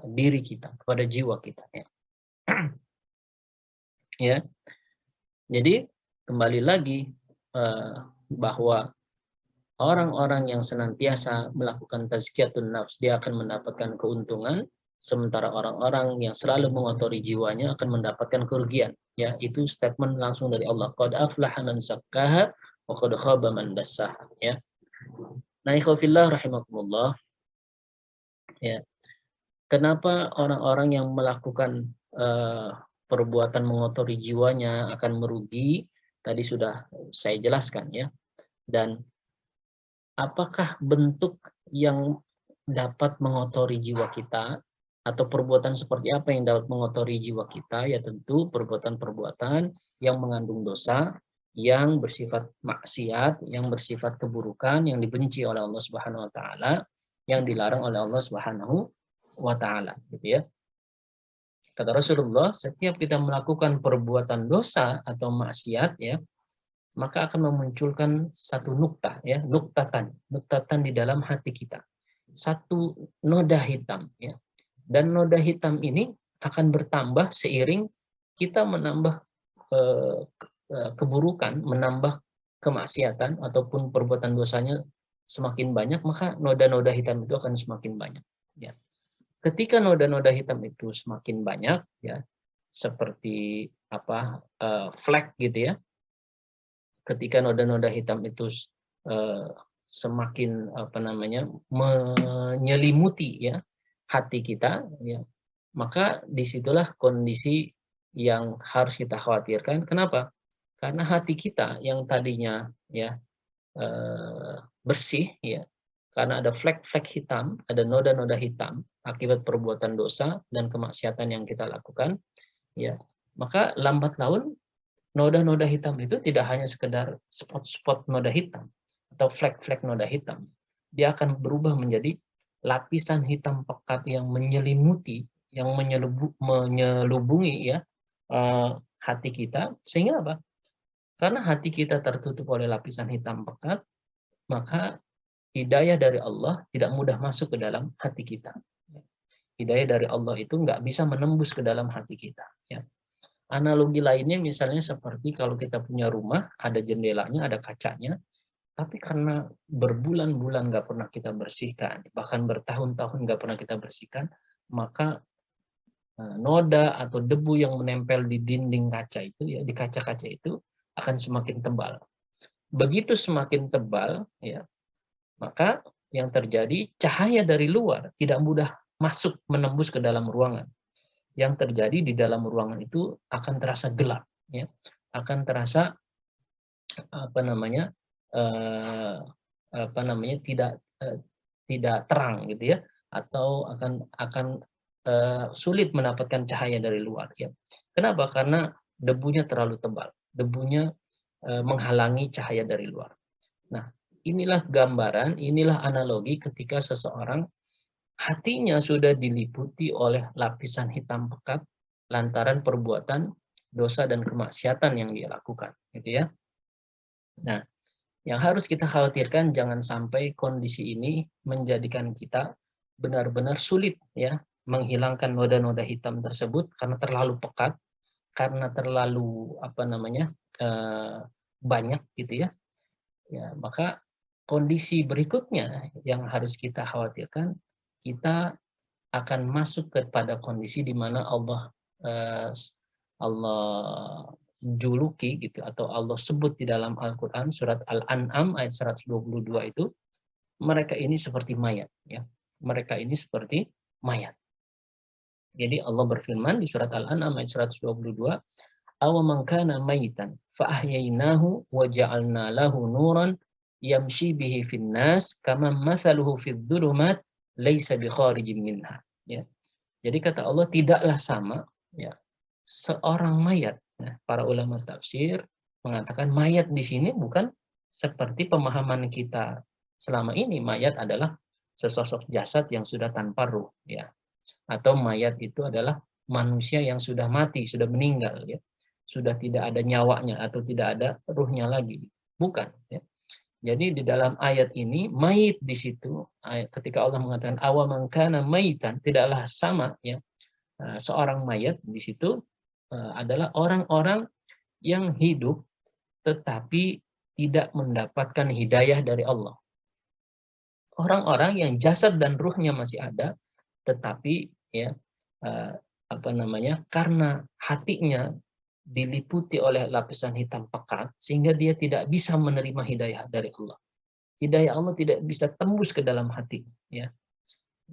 diri kita, kepada jiwa kita ya. Ya. Jadi kembali lagi bahwa orang-orang yang senantiasa melakukan tazkiyatun nafs dia akan mendapatkan keuntungan, sementara orang-orang yang selalu mengotori jiwanya akan mendapatkan kerugian. Ya, itu statement langsung dari Allah. Qad aflaha man zakkaha wa qad khaba man dassaha. Ya. Nah, ikhwafillah rahimakumullah. Ya. Kenapa orang-orang yang melakukan perbuatan mengotori jiwanya akan merugi? Tadi sudah saya jelaskan ya. Dan apakah bentuk yang dapat mengotori jiwa kita atau perbuatan seperti apa yang dapat mengotori jiwa kita? Ya tentu perbuatan-perbuatan yang mengandung dosa, yang bersifat maksiat, yang bersifat keburukan, yang dibenci oleh Allah Subhanahu wa taala, yang dilarang oleh Allah Subhanahu wa taala, gitu ya. Kata Rasulullah, setiap kita melakukan perbuatan dosa atau maksiat ya, maka akan memunculkan satu nuktah ya, nuktatan di dalam hati kita. Satu noda hitam ya. Dan noda hitam ini akan bertambah seiring kita menambah keburukan, menambah kemaksiatan ataupun perbuatan dosanya semakin banyak, maka noda-noda hitam itu akan semakin banyak ya. Ketika noda-noda hitam itu semakin banyak ya, seperti apa flek gitu ya. Ketika noda-noda hitam itu semakin apa namanya menyelimuti ya hati kita ya, maka disitulah kondisi yang harus kita khawatirkan. Kenapa? Karena hati kita yang tadinya ya bersih ya, karena ada flek-flek hitam, ada noda-noda hitam akibat perbuatan dosa dan kemaksiatan yang kita lakukan ya, maka lambat laun noda-noda hitam itu tidak hanya sekedar spot-spot noda hitam atau flek-flek noda hitam. Dia akan berubah menjadi lapisan hitam pekat yang menyelimuti, yang menyelubungi ya hati kita, sehingga apa? Karena hati kita tertutup oleh lapisan hitam pekat, maka hidayah dari Allah tidak mudah masuk ke dalam hati kita. Hidayah dari Allah itu nggak bisa menembus ke dalam hati kita. Ya. Analogi lainnya misalnya seperti kalau kita punya rumah, ada jendelanya, ada kacanya, tapi karena berbulan-bulan nggak pernah kita bersihkan, bahkan bertahun-tahun nggak pernah kita bersihkan, maka noda atau debu yang menempel di dinding kaca itu, ya di kaca-kaca itu akan semakin tebal. Begitu semakin tebal, ya maka yang terjadi cahaya dari luar tidak mudah masuk menembus ke dalam ruangan. Yang terjadi di dalam ruangan itu akan terasa gelap, ya, akan terasa apa namanya tidak terang gitu ya, atau akan sulit mendapatkan cahaya dari luar. Ya. Kenapa? Karena debunya terlalu tebal, debunya menghalangi cahaya dari luar. Nah, inilah gambaran, inilah analogi ketika seseorang hatinya sudah diliputi oleh lapisan hitam pekat lantaran perbuatan dosa dan kemaksiatan yang dia lakukan, gitu ya. Nah, yang harus kita khawatirkan jangan sampai kondisi ini menjadikan kita benar-benar sulit ya menghilangkan noda-noda hitam tersebut karena terlalu pekat, karena terlalu apa namanya banyak gitu ya. Ya, maka kondisi berikutnya yang harus kita khawatirkan, kita akan masuk kepada kondisi di mana Allah juluki gitu atau Allah sebut di dalam Al-Qur'an surat Al-An'am ayat 122 itu, mereka ini seperti mayat ya. mereka ini seperti mayat. Jadi Allah berfirman di surat Al-An'am ayat 122, "Aw man kana mayitan fa ahyainahu wa ja'alna lahu nuran yamshi bihi fin nas kama mathaluhu fidh dhulumat laisa bi kharijin minha." Ya. Jadi kata Allah tidaklah sama ya seorang mayat. Nah, para ulama tafsir mengatakan mayat di sini bukan seperti pemahaman kita selama ini, mayat adalah sesosok jasad yang sudah tanpa ruh ya. Atau mayat itu adalah manusia yang sudah mati, sudah meninggal ya. Sudah tidak ada nyawanya atau tidak ada ruhnya lagi. Bukan ya. Jadi di dalam ayat ini mayit di situ ketika Allah mengatakan awaman kana maitan tidaklah sama ya. Seorang mayat di situ adalah orang-orang yang hidup tetapi tidak mendapatkan hidayah dari Allah. Orang-orang yang jasad dan ruhnya masih ada, tetapi ya karena hatinya diliputi oleh lapisan hitam pekat sehingga dia tidak bisa menerima hidayah dari Allah. Hidayah Allah tidak bisa tembus ke dalam hati. Ya.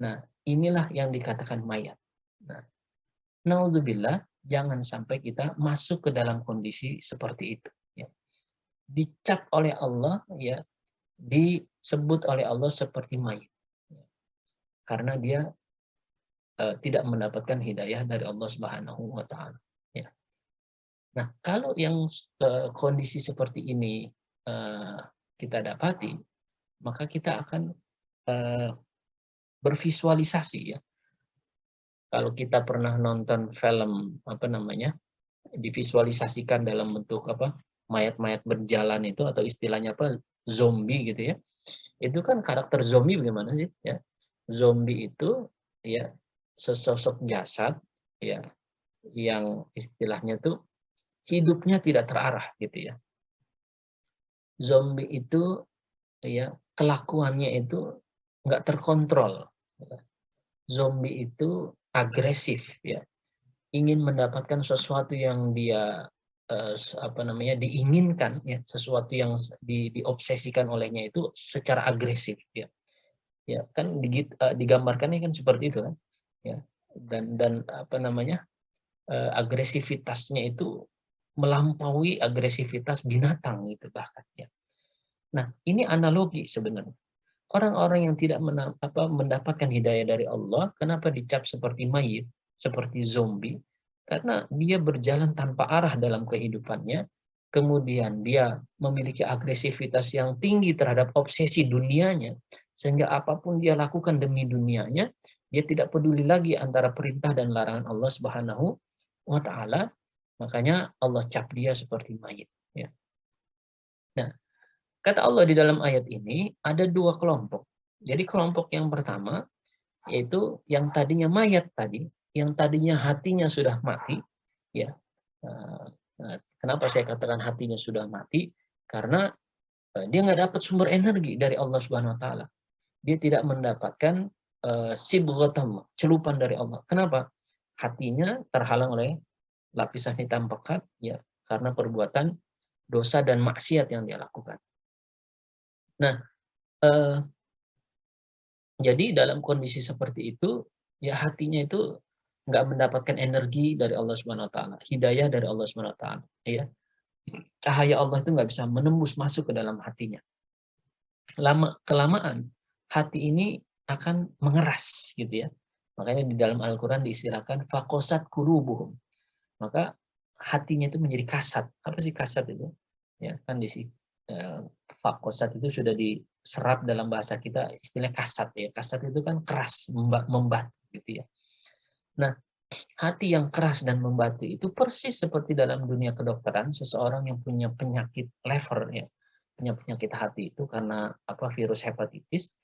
Nah, inilah yang dikatakan mayat. Nah, naudzubillah, jangan sampai kita masuk ke dalam kondisi seperti itu. Ya. Dicap oleh Allah, ya, disebut oleh Allah seperti mayat. Ya. Karena dia tidak mendapatkan hidayah dari Allah Subhanahu wa Ta'ala. Ya. Nah, kalau yang kondisi seperti ini kita dapati, maka kita akan bervisualisasi ya. Kalau kita pernah nonton film divisualisasikan dalam bentuk mayat-mayat berjalan itu atau istilahnya zombie gitu ya. Itu kan karakter zombie bagaimana sih ya? Zombie itu ya sesosok jasad ya yang istilahnya tuh hidupnya tidak terarah gitu ya. Zombie itu ya kelakuannya itu nggak terkontrol. Zombie itu agresif ya, ingin mendapatkan sesuatu yang dia diinginkan ya, sesuatu yang diobsesikan olehnya itu secara agresif ya. Ya kan digambarkannya kan seperti itu kan ya, dan agresivitasnya itu melampaui agresivitas binatang gitu bahkan ya. Nah, ini analogi sebenarnya. Orang-orang yang tidak mendapatkan hidayah dari Allah, kenapa dicap seperti mayit, seperti zombie? Karena dia berjalan tanpa arah dalam kehidupannya, kemudian dia memiliki agresivitas yang tinggi terhadap obsesi dunianya, sehingga apapun dia lakukan demi dunianya, dia tidak peduli lagi antara perintah dan larangan Allah Subhanahu wa Ta'ala. Makanya Allah cap dia seperti mayit. Ya. Nah, kata Allah di dalam ayat ini ada dua kelompok. Jadi kelompok yang pertama yaitu yang tadinya mayat tadi, yang tadinya hatinya sudah mati, ya. Kenapa saya katakan hatinya sudah mati? Karena dia nggak dapat sumber energi dari Allah Subhanahu Wa Taala. Dia tidak mendapatkan sibghatam, celupan dari Allah. Kenapa? Hatinya terhalang oleh lapisan hitam pekat, ya, karena perbuatan dosa dan maksiat yang dia lakukan. Nah, jadi dalam kondisi seperti itu, ya hatinya itu nggak mendapatkan energi dari Allah Subhanahu Wa Taala, hidayah dari Allah Subhanahu Wa Taala, ya. Cahaya Allah itu nggak bisa menembus masuk ke dalam hatinya. Lama kelamaan hati ini akan mengeras, gitu ya. Makanya di dalam Al-Quran diistilahkan fakosat kurubuhum. Maka hatinya itu menjadi kasat. Apa sih kasat itu? Ya kan fakosat itu sudah diserap dalam bahasa kita istilah kasat ya. Kasat itu kan keras, membatu gitu ya. Nah, hati yang keras dan membatu itu persis seperti dalam dunia kedokteran, seseorang yang punya penyakit lever ya, punya penyakit hati itu karena virus hepatitis,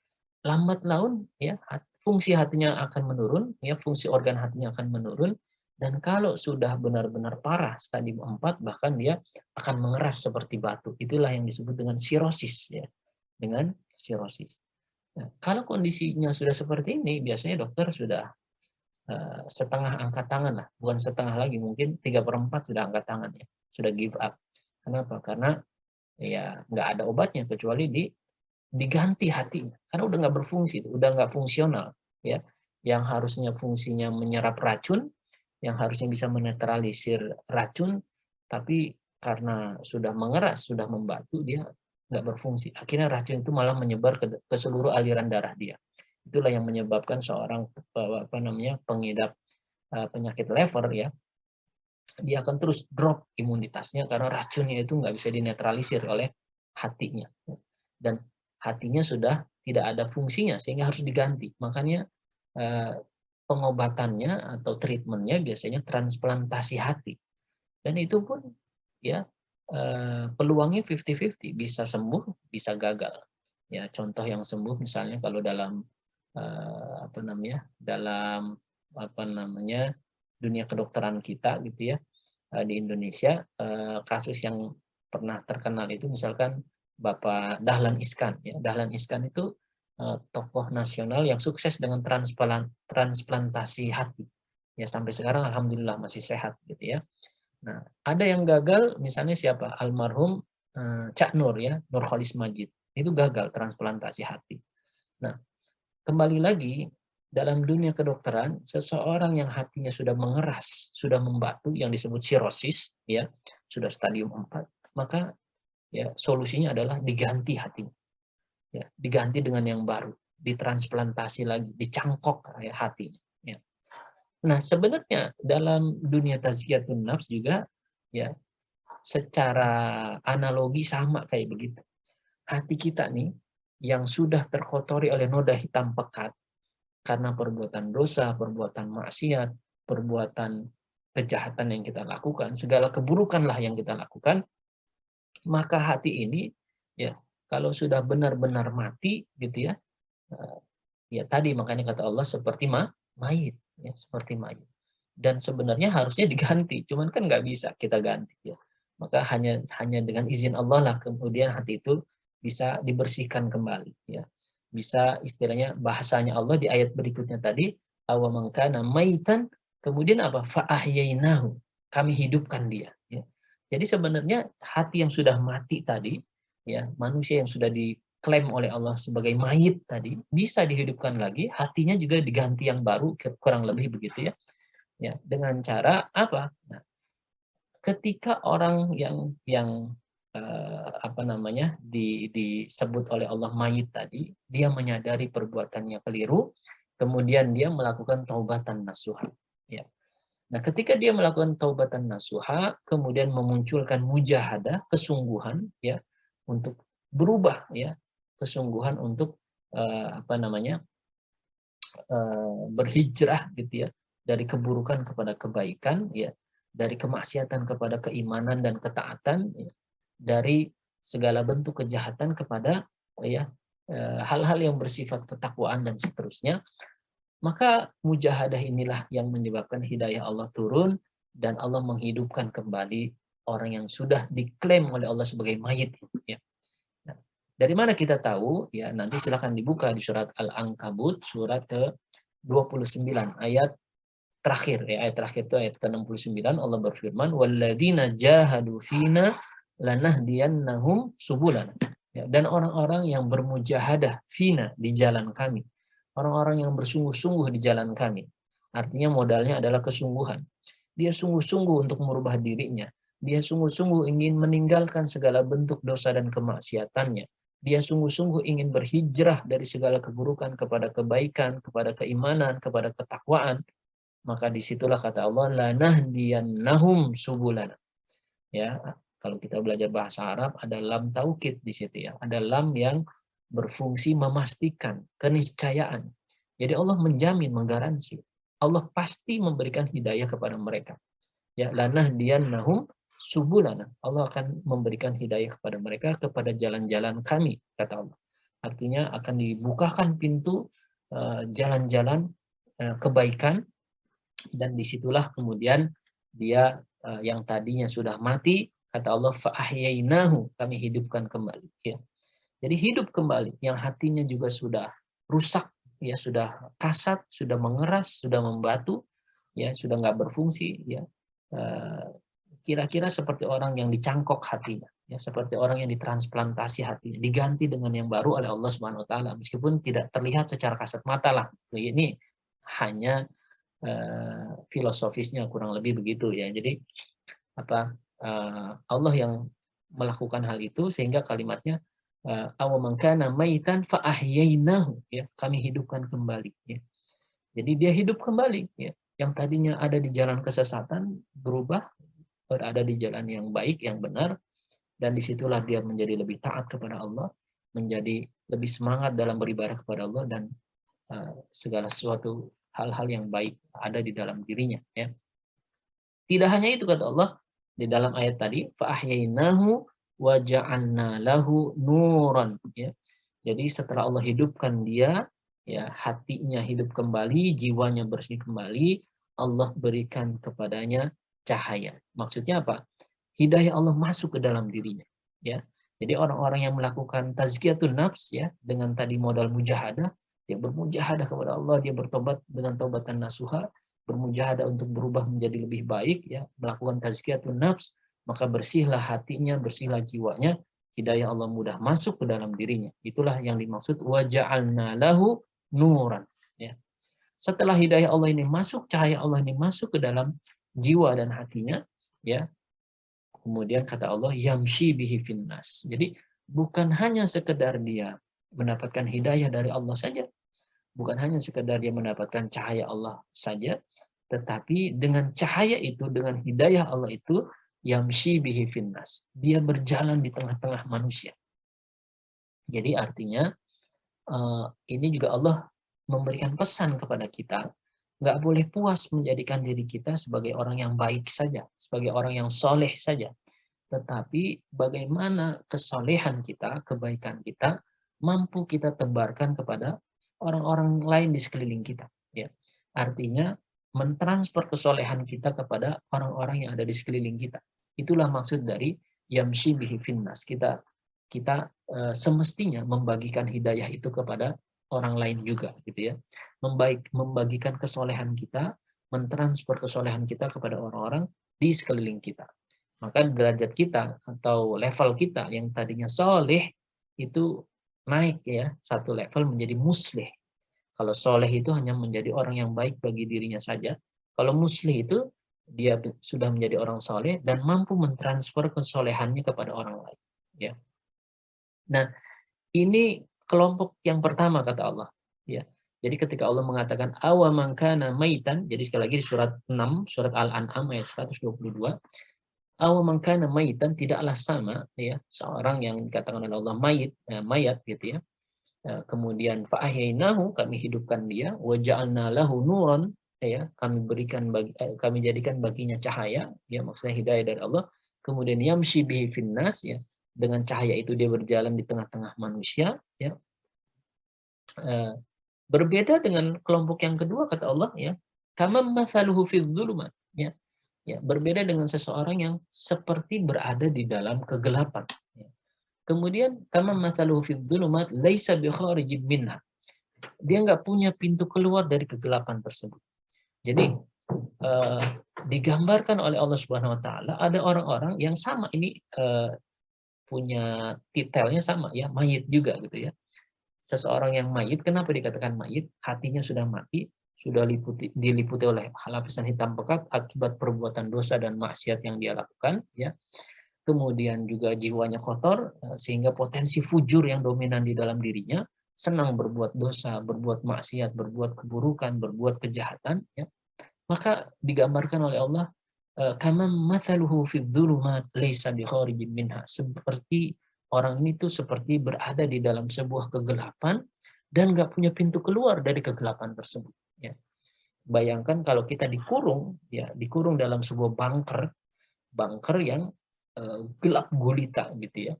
lambat laun ya fungsi hatinya akan menurun, ya fungsi organ hatinya akan menurun, dan kalau sudah benar-benar parah stadium 4 bahkan dia akan mengeras seperti batu. Itulah yang disebut dengan sirosis ya. Dengan sirosis. Nah, kalau kondisinya sudah seperti ini, biasanya dokter sudah setengah angkat tangan lah, bukan setengah lagi, mungkin 3/4 sudah angkat tangan ya, sudah give up. Kenapa? Karena ya nggak ada obatnya kecuali diganti hatinya karena udah nggak berfungsi, udah nggak fungsional, ya. Yang harusnya fungsinya menyerap racun, yang harusnya bisa menetralisir racun, tapi karena sudah mengeras, sudah membatu, dia nggak berfungsi. Akhirnya racun itu malah menyebar ke seluruh aliran darah dia. Itulah yang menyebabkan seorang pengidap penyakit lever, ya, dia akan terus drop imunitasnya karena racunnya itu nggak bisa dinetralisir oleh hatinya. Dan hatinya sudah tidak ada fungsinya sehingga harus diganti. Makanya pengobatannya atau treatmentnya biasanya transplantasi hati. Dan itu pun ya peluangnya 50-50, bisa sembuh, bisa gagal. Ya, contoh yang sembuh misalnya kalau dalam dalam dunia kedokteran kita gitu ya, di Indonesia, kasus yang pernah terkenal itu misalkan Bapak Dahlan Iskan, ya. Dahlan Iskan itu tokoh nasional yang sukses dengan transplantasi hati. Ya, sampai sekarang alhamdulillah masih sehat gitu ya. Nah, ada yang gagal misalnya siapa? Almarhum Cak Nur, ya, Nurholis Majid. Itu gagal transplantasi hati. Nah, kembali lagi dalam dunia kedokteran, seseorang yang hatinya sudah mengeras, sudah membatu, yang disebut sirosis, ya, sudah stadium 4, maka ya solusinya adalah diganti hatinya, ya, diganti dengan yang baru, ditransplantasi lagi, dicangkok ya, hatinya. Ya. Nah, sebenarnya dalam dunia tazkiyatun nafs juga, ya, secara analogi sama kayak begitu. Hati kita nih yang sudah terkotori oleh noda hitam pekat karena perbuatan dosa, perbuatan maksiat, perbuatan kejahatan yang kita lakukan, segala keburukanlah yang kita lakukan, maka hati ini, ya, kalau sudah benar-benar mati gitu ya, ya tadi makanya kata Allah seperti mayit, ya, seperti mayit. Dan sebenarnya harusnya diganti, cuman kan nggak bisa kita ganti, ya. Maka hanya dengan izin Allah lah kemudian hati itu bisa dibersihkan kembali, ya. Bisa istilahnya bahasanya Allah di ayat berikutnya tadi, awamang kana maitan, kemudian apa? Fa'ahyainahu, kami hidupkan dia, ya. Jadi sebenarnya hati yang sudah mati tadi, ya, manusia yang sudah diklaim oleh Allah sebagai mayit tadi bisa dihidupkan lagi, hatinya juga diganti yang baru, kurang lebih begitu ya. Ya, dengan cara apa? Nah, ketika orang yang disebut oleh Allah mayit tadi, dia menyadari perbuatannya keliru, kemudian dia melakukan taubatan nasuha. Ya. Nah, ketika dia melakukan taubatan nasuha, kemudian memunculkan mujahadah, kesungguhan, ya, untuk berubah, ya, kesungguhan untuk berhijrah gitu ya, dari keburukan kepada kebaikan, ya, dari kemaksiatan kepada keimanan dan ketaatan, ya, dari segala bentuk kejahatan kepada, ya, hal-hal yang bersifat ketakwaan dan seterusnya. Maka mujahadah inilah yang menyebabkan hidayah Allah turun dan Allah menghidupkan kembali orang yang sudah diklaim oleh Allah sebagai mayit, ya. Nah, dari mana kita tahu? Ya, nanti silakan dibuka di surat Al-Ankabut surat ke-29 ayat terakhir, ya, ayat terakhir itu ayat ke-69, Allah berfirman walladzina jahadu fina lanahdiyannahum subulana. Ya, dan orang-orang yang bermujahadah fina, di jalan kami. Orang-orang yang bersungguh-sungguh di jalan kami. Artinya modalnya adalah kesungguhan. Dia sungguh-sungguh untuk merubah dirinya. Dia sungguh-sungguh ingin meninggalkan segala bentuk dosa dan kemaksiatannya. Dia sungguh-sungguh ingin berhijrah dari segala keburukan kepada kebaikan, kepada keimanan, kepada ketakwaan. Maka disitulah kata Allah, lanahdiyannahum subulana. Ya, kalau kita belajar bahasa Arab ada lam taukid di situ, ya. Ada lam yang berfungsi memastikan keniscayaan. Jadi Allah menjamin, menggaransi. Allah pasti memberikan hidayah kepada mereka. Ya, lanahdiyannahum subulana. Allah akan memberikan hidayah kepada mereka kepada jalan-jalan kami, kata Allah. Artinya akan dibukakan pintu jalan-jalan kebaikan. Dan disitulah kemudian dia yang tadinya sudah mati, kata Allah fa'ahyainahu, kami hidupkan kembali, ya. Jadi hidup kembali yang hatinya juga sudah rusak, ya, sudah kasat, sudah mengeras, sudah membatu, ya, sudah nggak berfungsi, ya. Kira-kira seperti orang yang dicangkok hatinya, Ya, seperti orang yang ditransplantasi hatinya, diganti dengan yang baru oleh Allah Subhanahu wa taala, meskipun tidak terlihat secara kasat mata lah. Ini hanya filosofisnya kurang lebih begitu ya. Jadi apa Allah yang melakukan hal itu sehingga kalimatnya aw man kana maitan fa ahyainahu, ya, kami hidupkan kembali, ya. Jadi dia hidup kembali, ya. Yang tadinya ada di jalan kesesatan berubah berada di jalan yang baik, yang benar, dan disitulah dia menjadi lebih taat kepada Allah, menjadi lebih semangat dalam beribadah kepada Allah, dan segala sesuatu hal-hal yang baik ada di dalam dirinya, ya. Tidak hanya itu kata Allah di dalam ayat tadi, fa ahyainahu wa ja'alna lahu nuran, ya. Jadi setelah Allah hidupkan dia, ya, hatinya hidup kembali, jiwanya bersih kembali, Allah berikan kepadanya cahaya. Maksudnya apa? Hidayah Allah masuk ke dalam dirinya, ya. Jadi orang-orang yang melakukan tazkiyatun nafs, ya, dengan tadi modal mujahadah, dia bermujahadah kepada Allah, dia bertobat dengan taubatan nasuha, bermujahadah untuk berubah menjadi lebih baik, ya, melakukan tazkiyatun nafs, maka bersihlah hatinya, bersihlah jiwanya, hidayah Allah mudah masuk ke dalam dirinya. Itulah yang dimaksud wa ja'alna lahu nuran, ya. Setelah hidayah Allah ini masuk, cahaya Allah ini masuk ke dalam jiwa dan hatinya, ya. Kemudian kata Allah, yamshi bihi finnas. Jadi bukan hanya sekedar dia mendapatkan hidayah dari Allah saja, bukan hanya sekedar dia mendapatkan cahaya Allah saja, tetapi dengan cahaya itu, dengan hidayah Allah itu, yamshi bihi finnas. Dia berjalan di tengah-tengah manusia. Jadi artinya ini juga Allah memberikan pesan kepada kita, nggak boleh puas menjadikan diri kita sebagai orang yang baik saja, sebagai orang yang soleh saja. Tetapi bagaimana kesolehan kita, kebaikan kita, mampu kita tebarkan kepada orang-orang lain di sekeliling kita. Ya. Artinya, mentransfer kesolehan kita kepada orang-orang yang ada di sekeliling kita. Itulah maksud dari yamshi bihi finnas. Kita semestinya membagikan hidayah itu kepada orang lain juga, gitu ya. Membagikan kesolehan kita, mentransfer kesolehan kita kepada orang-orang di sekeliling kita. Maka derajat kita atau level kita yang tadinya soleh itu naik, ya, satu level menjadi muslih. Kalau soleh itu hanya menjadi orang yang baik bagi dirinya saja. Kalau muslih itu dia sudah menjadi orang soleh dan mampu mentransfer kesolehannya kepada orang lain. Ya. Nah, ini kelompok yang pertama kata Allah. Ya. Jadi ketika Allah mengatakan awa man kana maitan, jadi sekali lagi di surat 6, surat Al-An'am ayat 122, awa man kana maitan, tidaklah sama, ya, seorang yang dikatakan oleh Allah mayat gitu ya. Kemudian fa'ahyainahu, kami hidupkan dia, wa ja'alna lahu nuran, ya, kami jadikan baginya cahaya, ya, maksudnya hidayah dari Allah. Kemudian yamshi bihi finnas, ya, dengan cahaya itu dia berjalan di tengah-tengah manusia, ya. Berbeda dengan kelompok yang kedua kata Allah, ya, kama mathaluhu fidz dzulumat, ya. Ya, berbeda dengan seseorang yang seperti berada di dalam kegelapan. Ya. Kemudian kama mathaluhu fidz dzulumat laisa bi kharijin minha. Dia nggak punya pintu keluar dari kegelapan tersebut. Jadi digambarkan oleh Allah Subhanahu wa taala ada orang-orang yang sama ini punya titelnya sama, ya, mayit juga gitu ya. Seseorang yang mayit, kenapa dikatakan mayit? Hatinya sudah mati, sudah diliputi oleh lapisan hitam pekat akibat perbuatan dosa dan maksiat yang dia lakukan, ya. Kemudian juga jiwanya kotor sehingga potensi fujur yang dominan di dalam dirinya, senang berbuat dosa, berbuat maksiat, berbuat keburukan, berbuat kejahatan, ya. Maka digambarkan oleh Allah kama mathaluhu fidz dzulumat laisa bi kharijin minha, seperti orang ini tuh seperti berada di dalam sebuah kegelapan dan nggak punya pintu keluar dari kegelapan tersebut, ya. Bayangkan kalau kita dikurung, ya, dikurung dalam sebuah bunker yang gelap gulita gitu ya,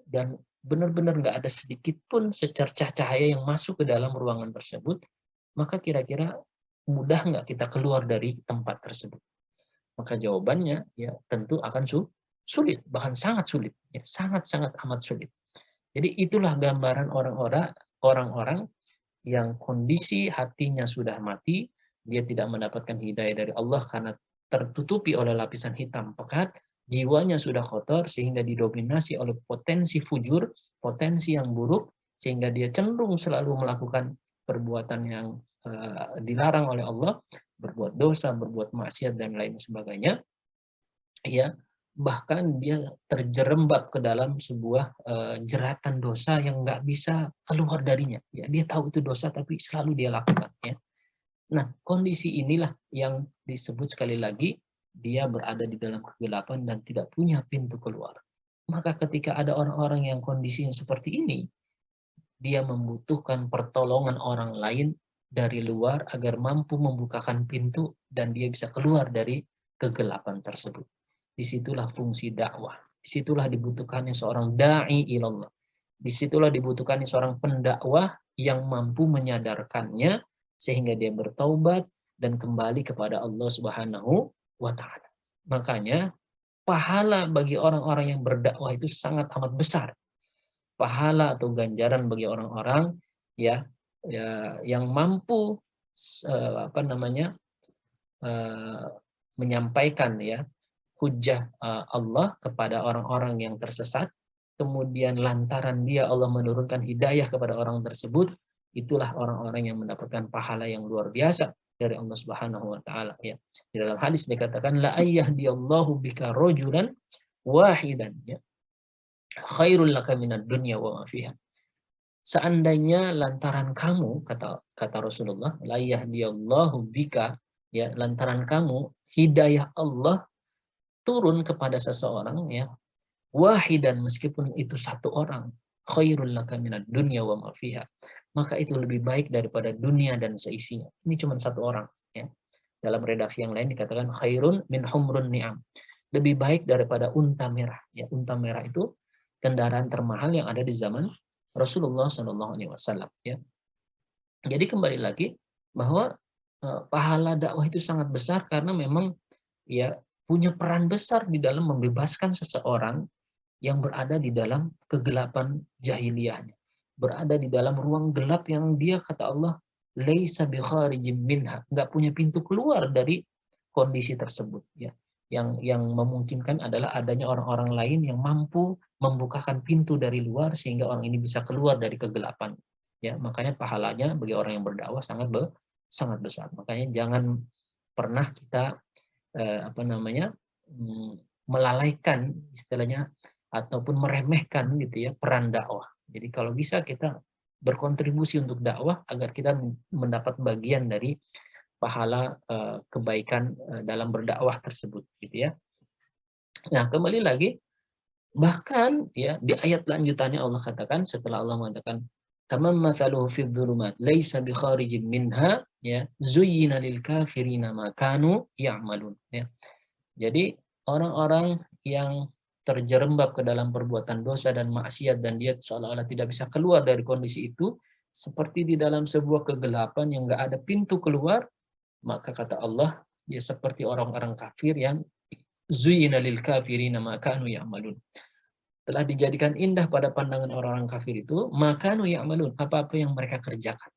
dan benar-benar nggak ada sedikit pun secercah cahaya yang masuk ke dalam ruangan tersebut, maka kira-kira mudah nggak kita keluar dari tempat tersebut? Maka jawabannya, ya, tentu akan sulit, bahkan sangat sulit, ya, sangat-sangat amat sulit. Jadi itulah gambaran orang-orang yang kondisi hatinya sudah mati, dia tidak mendapatkan hidayah dari Allah karena tertutupi oleh lapisan hitam pekat, jiwanya sudah kotor sehingga didominasi oleh potensi fujur, potensi yang buruk, sehingga dia cenderung selalu melakukan perbuatan yang dilarang oleh Allah, berbuat dosa, berbuat maksiat dan lain sebagainya, ya, bahkan dia terjerembab ke dalam sebuah jeratan dosa yang nggak bisa keluar darinya. Ya, dia tahu itu dosa tapi selalu dia lakukan. Ya. Nah, kondisi inilah yang disebut sekali lagi dia berada di dalam kegelapan dan tidak punya pintu keluar. Maka ketika ada orang-orang yang kondisinya seperti ini, dia membutuhkan pertolongan orang lain dari luar agar mampu membukakan pintu dan dia bisa keluar dari kegelapan tersebut. Disitulah fungsi dakwah. Disitulah dibutuhkannya seorang da'i ilallah. Disitulah dibutuhkannya seorang pendakwah yang mampu menyadarkannya sehingga dia bertaubat dan kembali kepada Allah Subhanahu wa taala. Makanya pahala bagi orang-orang yang berdakwah itu sangat amat besar. Pahala atau ganjaran bagi orang-orang ya, yang mampu menyampaikan ya hujjah Allah kepada orang-orang yang tersesat, kemudian lantaran dia Allah menurunkan hidayah kepada orang tersebut, itulah orang-orang yang mendapatkan pahala yang luar biasa dari Allah Subhanahu wa taala ya. Di dalam hadis dikatakan la ayyahdiyallahu bika rajulan wahidan ya. Khairul laka minad dunya wa ma fiha. Seandainya lantaran kamu kata Rasulullah la yahdiyallahu bika ya, lantaran kamu hidayah Allah turun kepada seseorang ya, wahidan, meskipun itu satu orang, khairul laka minad dunya wa ma fiha, maka itu lebih baik daripada dunia dan seisinya. Ini cuma satu orang ya. Dalam redaksi yang lain dikatakan khairun min humrun ni'am, lebih baik daripada unta merah ya. Unta merah itu kendaraan termahal yang ada di zaman Rasulullah SAW ya. Jadi kembali lagi bahwa pahala dakwah itu sangat besar karena memang ya punya peran besar di dalam membebaskan seseorang yang berada di dalam kegelapan jahiliyahnya, berada di dalam ruang gelap yang dia kata Allah laisa bi kharijim minha, nggak punya pintu keluar dari kondisi tersebut ya. Yang memungkinkan adalah adanya orang-orang lain yang mampu membukakan pintu dari luar sehingga orang ini bisa keluar dari kegelapan ya. Makanya pahalanya bagi orang yang berdakwah sangat besar. Makanya jangan pernah kita melalaikan istilahnya ataupun meremehkan gitu ya peran dakwah. Jadi kalau bisa kita berkontribusi untuk dakwah agar kita mendapat bagian dari pahala kebaikan dalam berdakwah tersebut gitu ya. Nah, kembali lagi bahkan ya di ayat lanjutannya Allah katakan setelah Allah mengatakan kaman mathaluhu fid dhulumat laisa bi kharijin minha ya zuyyina lil kafirina ma kanu ya'malun ya. Jadi orang-orang yang terjerembab ke dalam perbuatan dosa dan maksiat dan dia seolah-olah tidak bisa keluar dari kondisi itu seperti di dalam sebuah kegelapan yang enggak ada pintu keluar, maka kata Allah dia seperti orang-orang kafir yang zuyyina lil kafirina ma kanu ya'malun. Telah dijadikan indah pada pandangan orang-orang kafir itu maka nu ya'malun, apa-apa yang mereka kerjakan.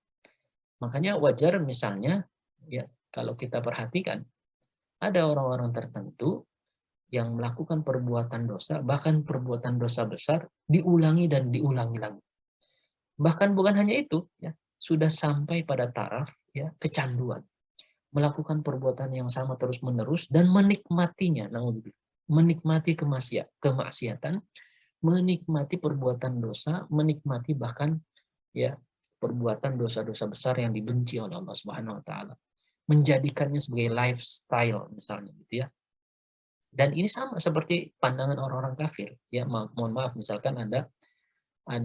Makanya wajar misalnya ya kalau kita perhatikan ada orang-orang tertentu yang melakukan perbuatan dosa, bahkan perbuatan dosa besar diulangi dan diulangi lagi. Bahkan bukan hanya itu ya, sudah sampai pada taraf ya kecanduan. Melakukan perbuatan yang sama terus-menerus dan menikmatinya, menikmati kemaksiatan, menikmati perbuatan dosa, menikmati bahkan ya perbuatan dosa-dosa besar yang dibenci oleh Allah Subhanahu wa taala. Menjadikannya sebagai lifestyle misalnya gitu ya. Dan ini sama seperti pandangan orang-orang kafir ya. Mohon maaf misalkan ada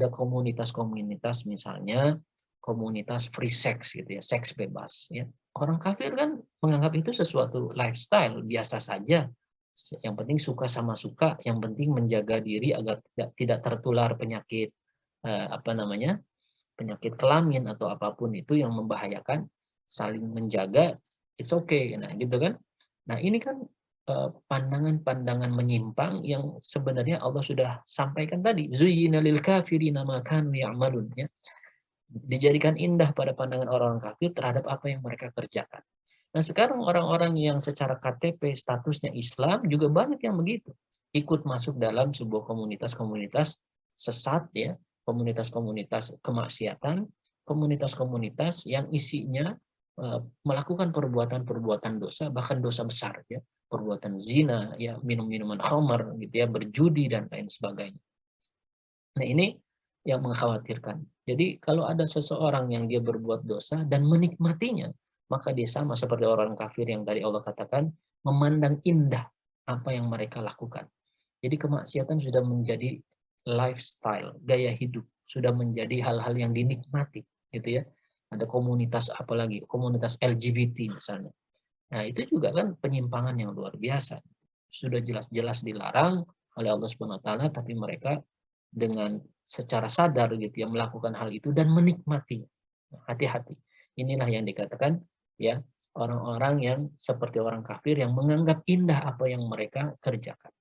komunitas-komunitas misalnya komunitas free sex gitu ya, seks bebas ya. Orang kafir kan menganggap itu sesuatu lifestyle biasa saja. Yang penting suka sama suka, yang penting menjaga diri agar tidak tertular penyakit penyakit kelamin atau apapun itu yang membahayakan, saling menjaga, it's okay. Nah, gitu kan. Nah, ini kan pandangan-pandangan menyimpang yang sebenarnya Allah sudah sampaikan tadi. Zuyyina lil kafirina ma kanu ya'malun ya. Dijadikan indah pada pandangan orang-orang kafir terhadap apa yang mereka kerjakan. Nah, sekarang orang-orang yang secara KTP statusnya Islam juga banyak yang begitu. ikut masuk dalam sebuah komunitas-komunitas sesat ya, komunitas-komunitas kemaksiatan, komunitas-komunitas yang isinya melakukan perbuatan-perbuatan dosa, bahkan dosa besar ya, perbuatan zina ya, minum minuman khamar gitu ya, berjudi dan lain sebagainya. Nah, ini yang mengkhawatirkan. Jadi kalau ada seseorang yang dia berbuat dosa dan menikmatinya, maka dia sama seperti orang kafir yang tadi Allah katakan, memandang indah apa yang mereka lakukan. Jadi kemaksiatan sudah menjadi lifestyle, gaya hidup, sudah menjadi hal-hal yang dinikmati, gitu ya. Ada komunitas apalagi, komunitas LGBT misalnya. Nah, itu juga kan penyimpangan yang luar biasa. Sudah jelas-jelas dilarang oleh Allah Subhanahu wa taala, tapi mereka dengan secara sadar gitu ya melakukan hal itu dan menikmati. Hati-hati. Inilah yang dikatakan ya orang-orang yang seperti orang kafir yang menganggap indah apa yang mereka kerjakan.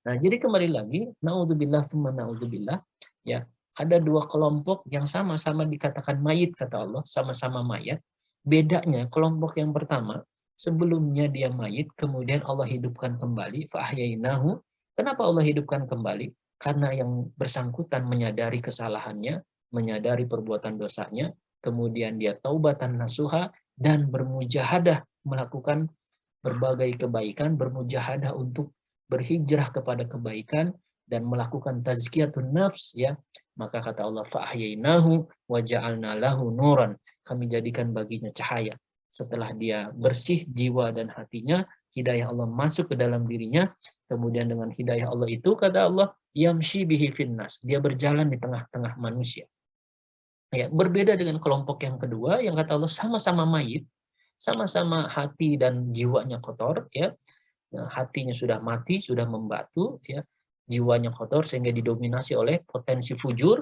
Nah, jadi kembali lagi, naudzubillah tsumma naudzubillah, ya, ada dua kelompok yang sama-sama dikatakan mayit kata Allah, sama-sama mayat. Bedanya kelompok yang pertama, sebelumnya dia mayit, kemudian Allah hidupkan kembali, fa'ahyainahu. Kenapa Allah hidupkan kembali? Karena yang bersangkutan menyadari kesalahannya, menyadari perbuatan dosanya, kemudian dia taubatan nasuha dan bermujahadah melakukan berbagai kebaikan, bermujahadah untuk berhijrah kepada kebaikan dan melakukan tazkiyatun nafs ya, maka kata Allah fa'ahyainahu wa ja'alna lahu nuran, kami jadikan baginya cahaya. Setelah dia bersih jiwa dan hatinya, hidayah Allah masuk ke dalam dirinya, kemudian dengan hidayah Allah itu kata Allah yamshi bihi finnas, dia berjalan di tengah-tengah manusia. Ya, berbeda dengan kelompok yang kedua yang kata Allah sama-sama mayit, sama-sama hati dan jiwanya kotor ya. Hatinya sudah mati, sudah membatu, ya, jiwanya kotor sehingga didominasi oleh potensi fujur.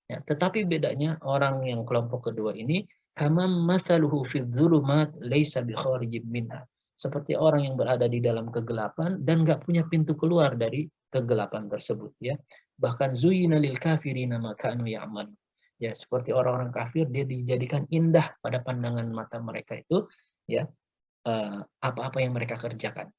Ya, tetapi bedanya orang yang kelompok kedua ini, kama masaluhu fi dzulumat laisa bi kharijin minha. Seperti orang yang berada di dalam kegelapan dan nggak punya pintu keluar dari kegelapan tersebut. Ya, bahkan zuyina lil kafirina ma kanu ya'mal. Ya, seperti orang-orang kafir dia dijadikan indah pada pandangan mata mereka itu, ya, apa-apa yang mereka kerjakan,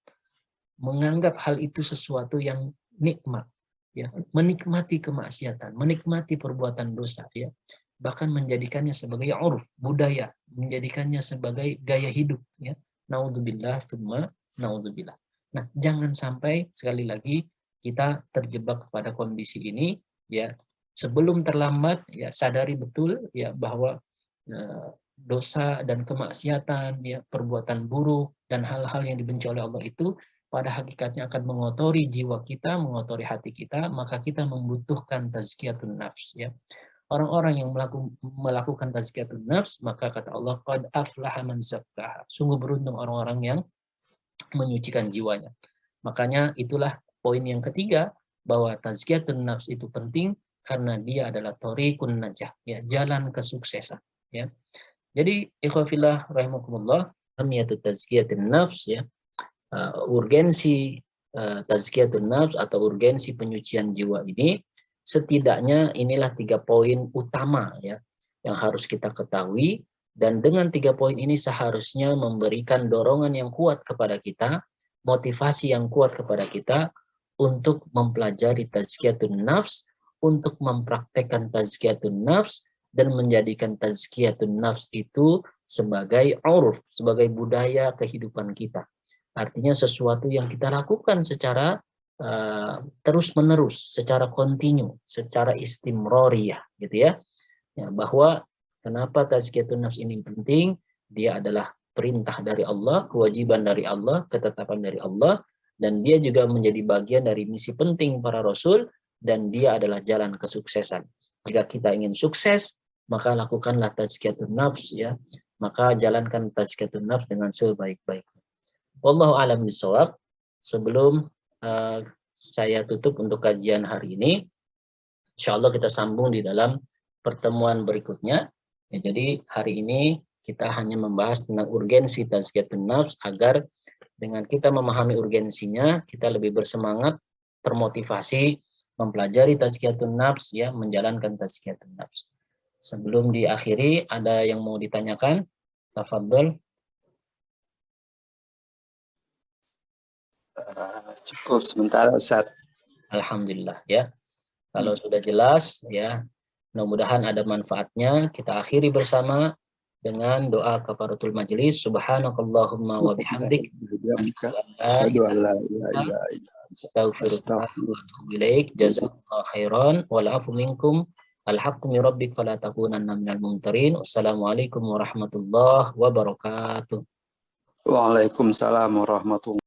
menganggap hal itu sesuatu yang nikmat ya, menikmati kemaksiatan, menikmati perbuatan dosa ya, bahkan menjadikannya sebagai uruf, budaya, menjadikannya sebagai gaya hidup ya. Naudzubillah tsumma naudzubillah. Nah, jangan sampai sekali lagi kita terjebak pada kondisi ini ya. Sebelum terlambat ya, sadari betul ya bahwa dosa dan kemaksiatan ya, perbuatan buruk dan hal-hal yang dibenci oleh Allah itu pada hakikatnya akan mengotori jiwa kita, mengotori hati kita, maka kita membutuhkan tazkiyatun nafs ya. Orang-orang yang melakukan tazkiyatun nafs, maka kata Allah qad aflaha man zakkaha. Sungguh beruntung orang-orang yang menyucikan jiwanya. Makanya itulah poin yang ketiga, bahwa tazkiyatun nafs itu penting karena dia adalah thoriqun najah ya, jalan kesuksesan ya. Jadi ikhwafillah rahimakumullah, hamiyatut tazkiyatun nafs ya, urgensi tazkiyatun nafs atau urgensi penyucian jiwa ini, setidaknya inilah 3 poin utama ya yang harus kita ketahui, dan dengan 3 poin ini seharusnya memberikan dorongan yang kuat kepada kita, motivasi yang kuat kepada kita untuk mempelajari tazkiyatun nafs, untuk mempraktekkan tazkiyatun nafs dan menjadikan tazkiyatun nafs itu sebagai uruf, sebagai budaya kehidupan kita. Artinya sesuatu yang kita lakukan secara terus-menerus, secara kontinu, secara istimroriyah, gitu ya. Ya, bahwa kenapa tazkiyatun nafs ini penting? Dia adalah perintah dari Allah, kewajiban dari Allah, ketetapan dari Allah, dan dia juga menjadi bagian dari misi penting para rasul, dan dia adalah jalan kesuksesan. Jika kita ingin sukses, maka lakukanlah tazkiyatun nafs ya. Maka jalankan tazkiyatun nafs dengan sebaik-baiknya. Wallahu a'lam bishawab. Sebelum saya tutup untuk kajian hari ini, insya Allah kita sambung di dalam pertemuan berikutnya. Ya, jadi hari ini kita hanya membahas tentang urgensi tazkiyatun nafs, agar dengan kita memahami urgensinya, kita lebih bersemangat, termotivasi mempelajari tazkiyatun nafs ya, menjalankan tazkiyatun nafs. Sebelum diakhiri, ada yang mau ditanyakan? Tafadhol. Cukup sementara Ustaz. Alhamdulillah ya. Kalau sudah jelas ya, mudah-mudahan ada manfaatnya. Kita akhiri bersama dengan doa kafaratul majelis. Subhanakallahumma wa bihamdik. Asyhadu an la ilaha illa anta Astaghfirullah wa atubu ilaik. Jazakallahu khairan wal afu minkum. Al-haqqu min rabbik fala takunanna minal mumtarin. Wassalamualaikum warahmatullahi wabarakatuh. Waalaikumsalam warahmatullahi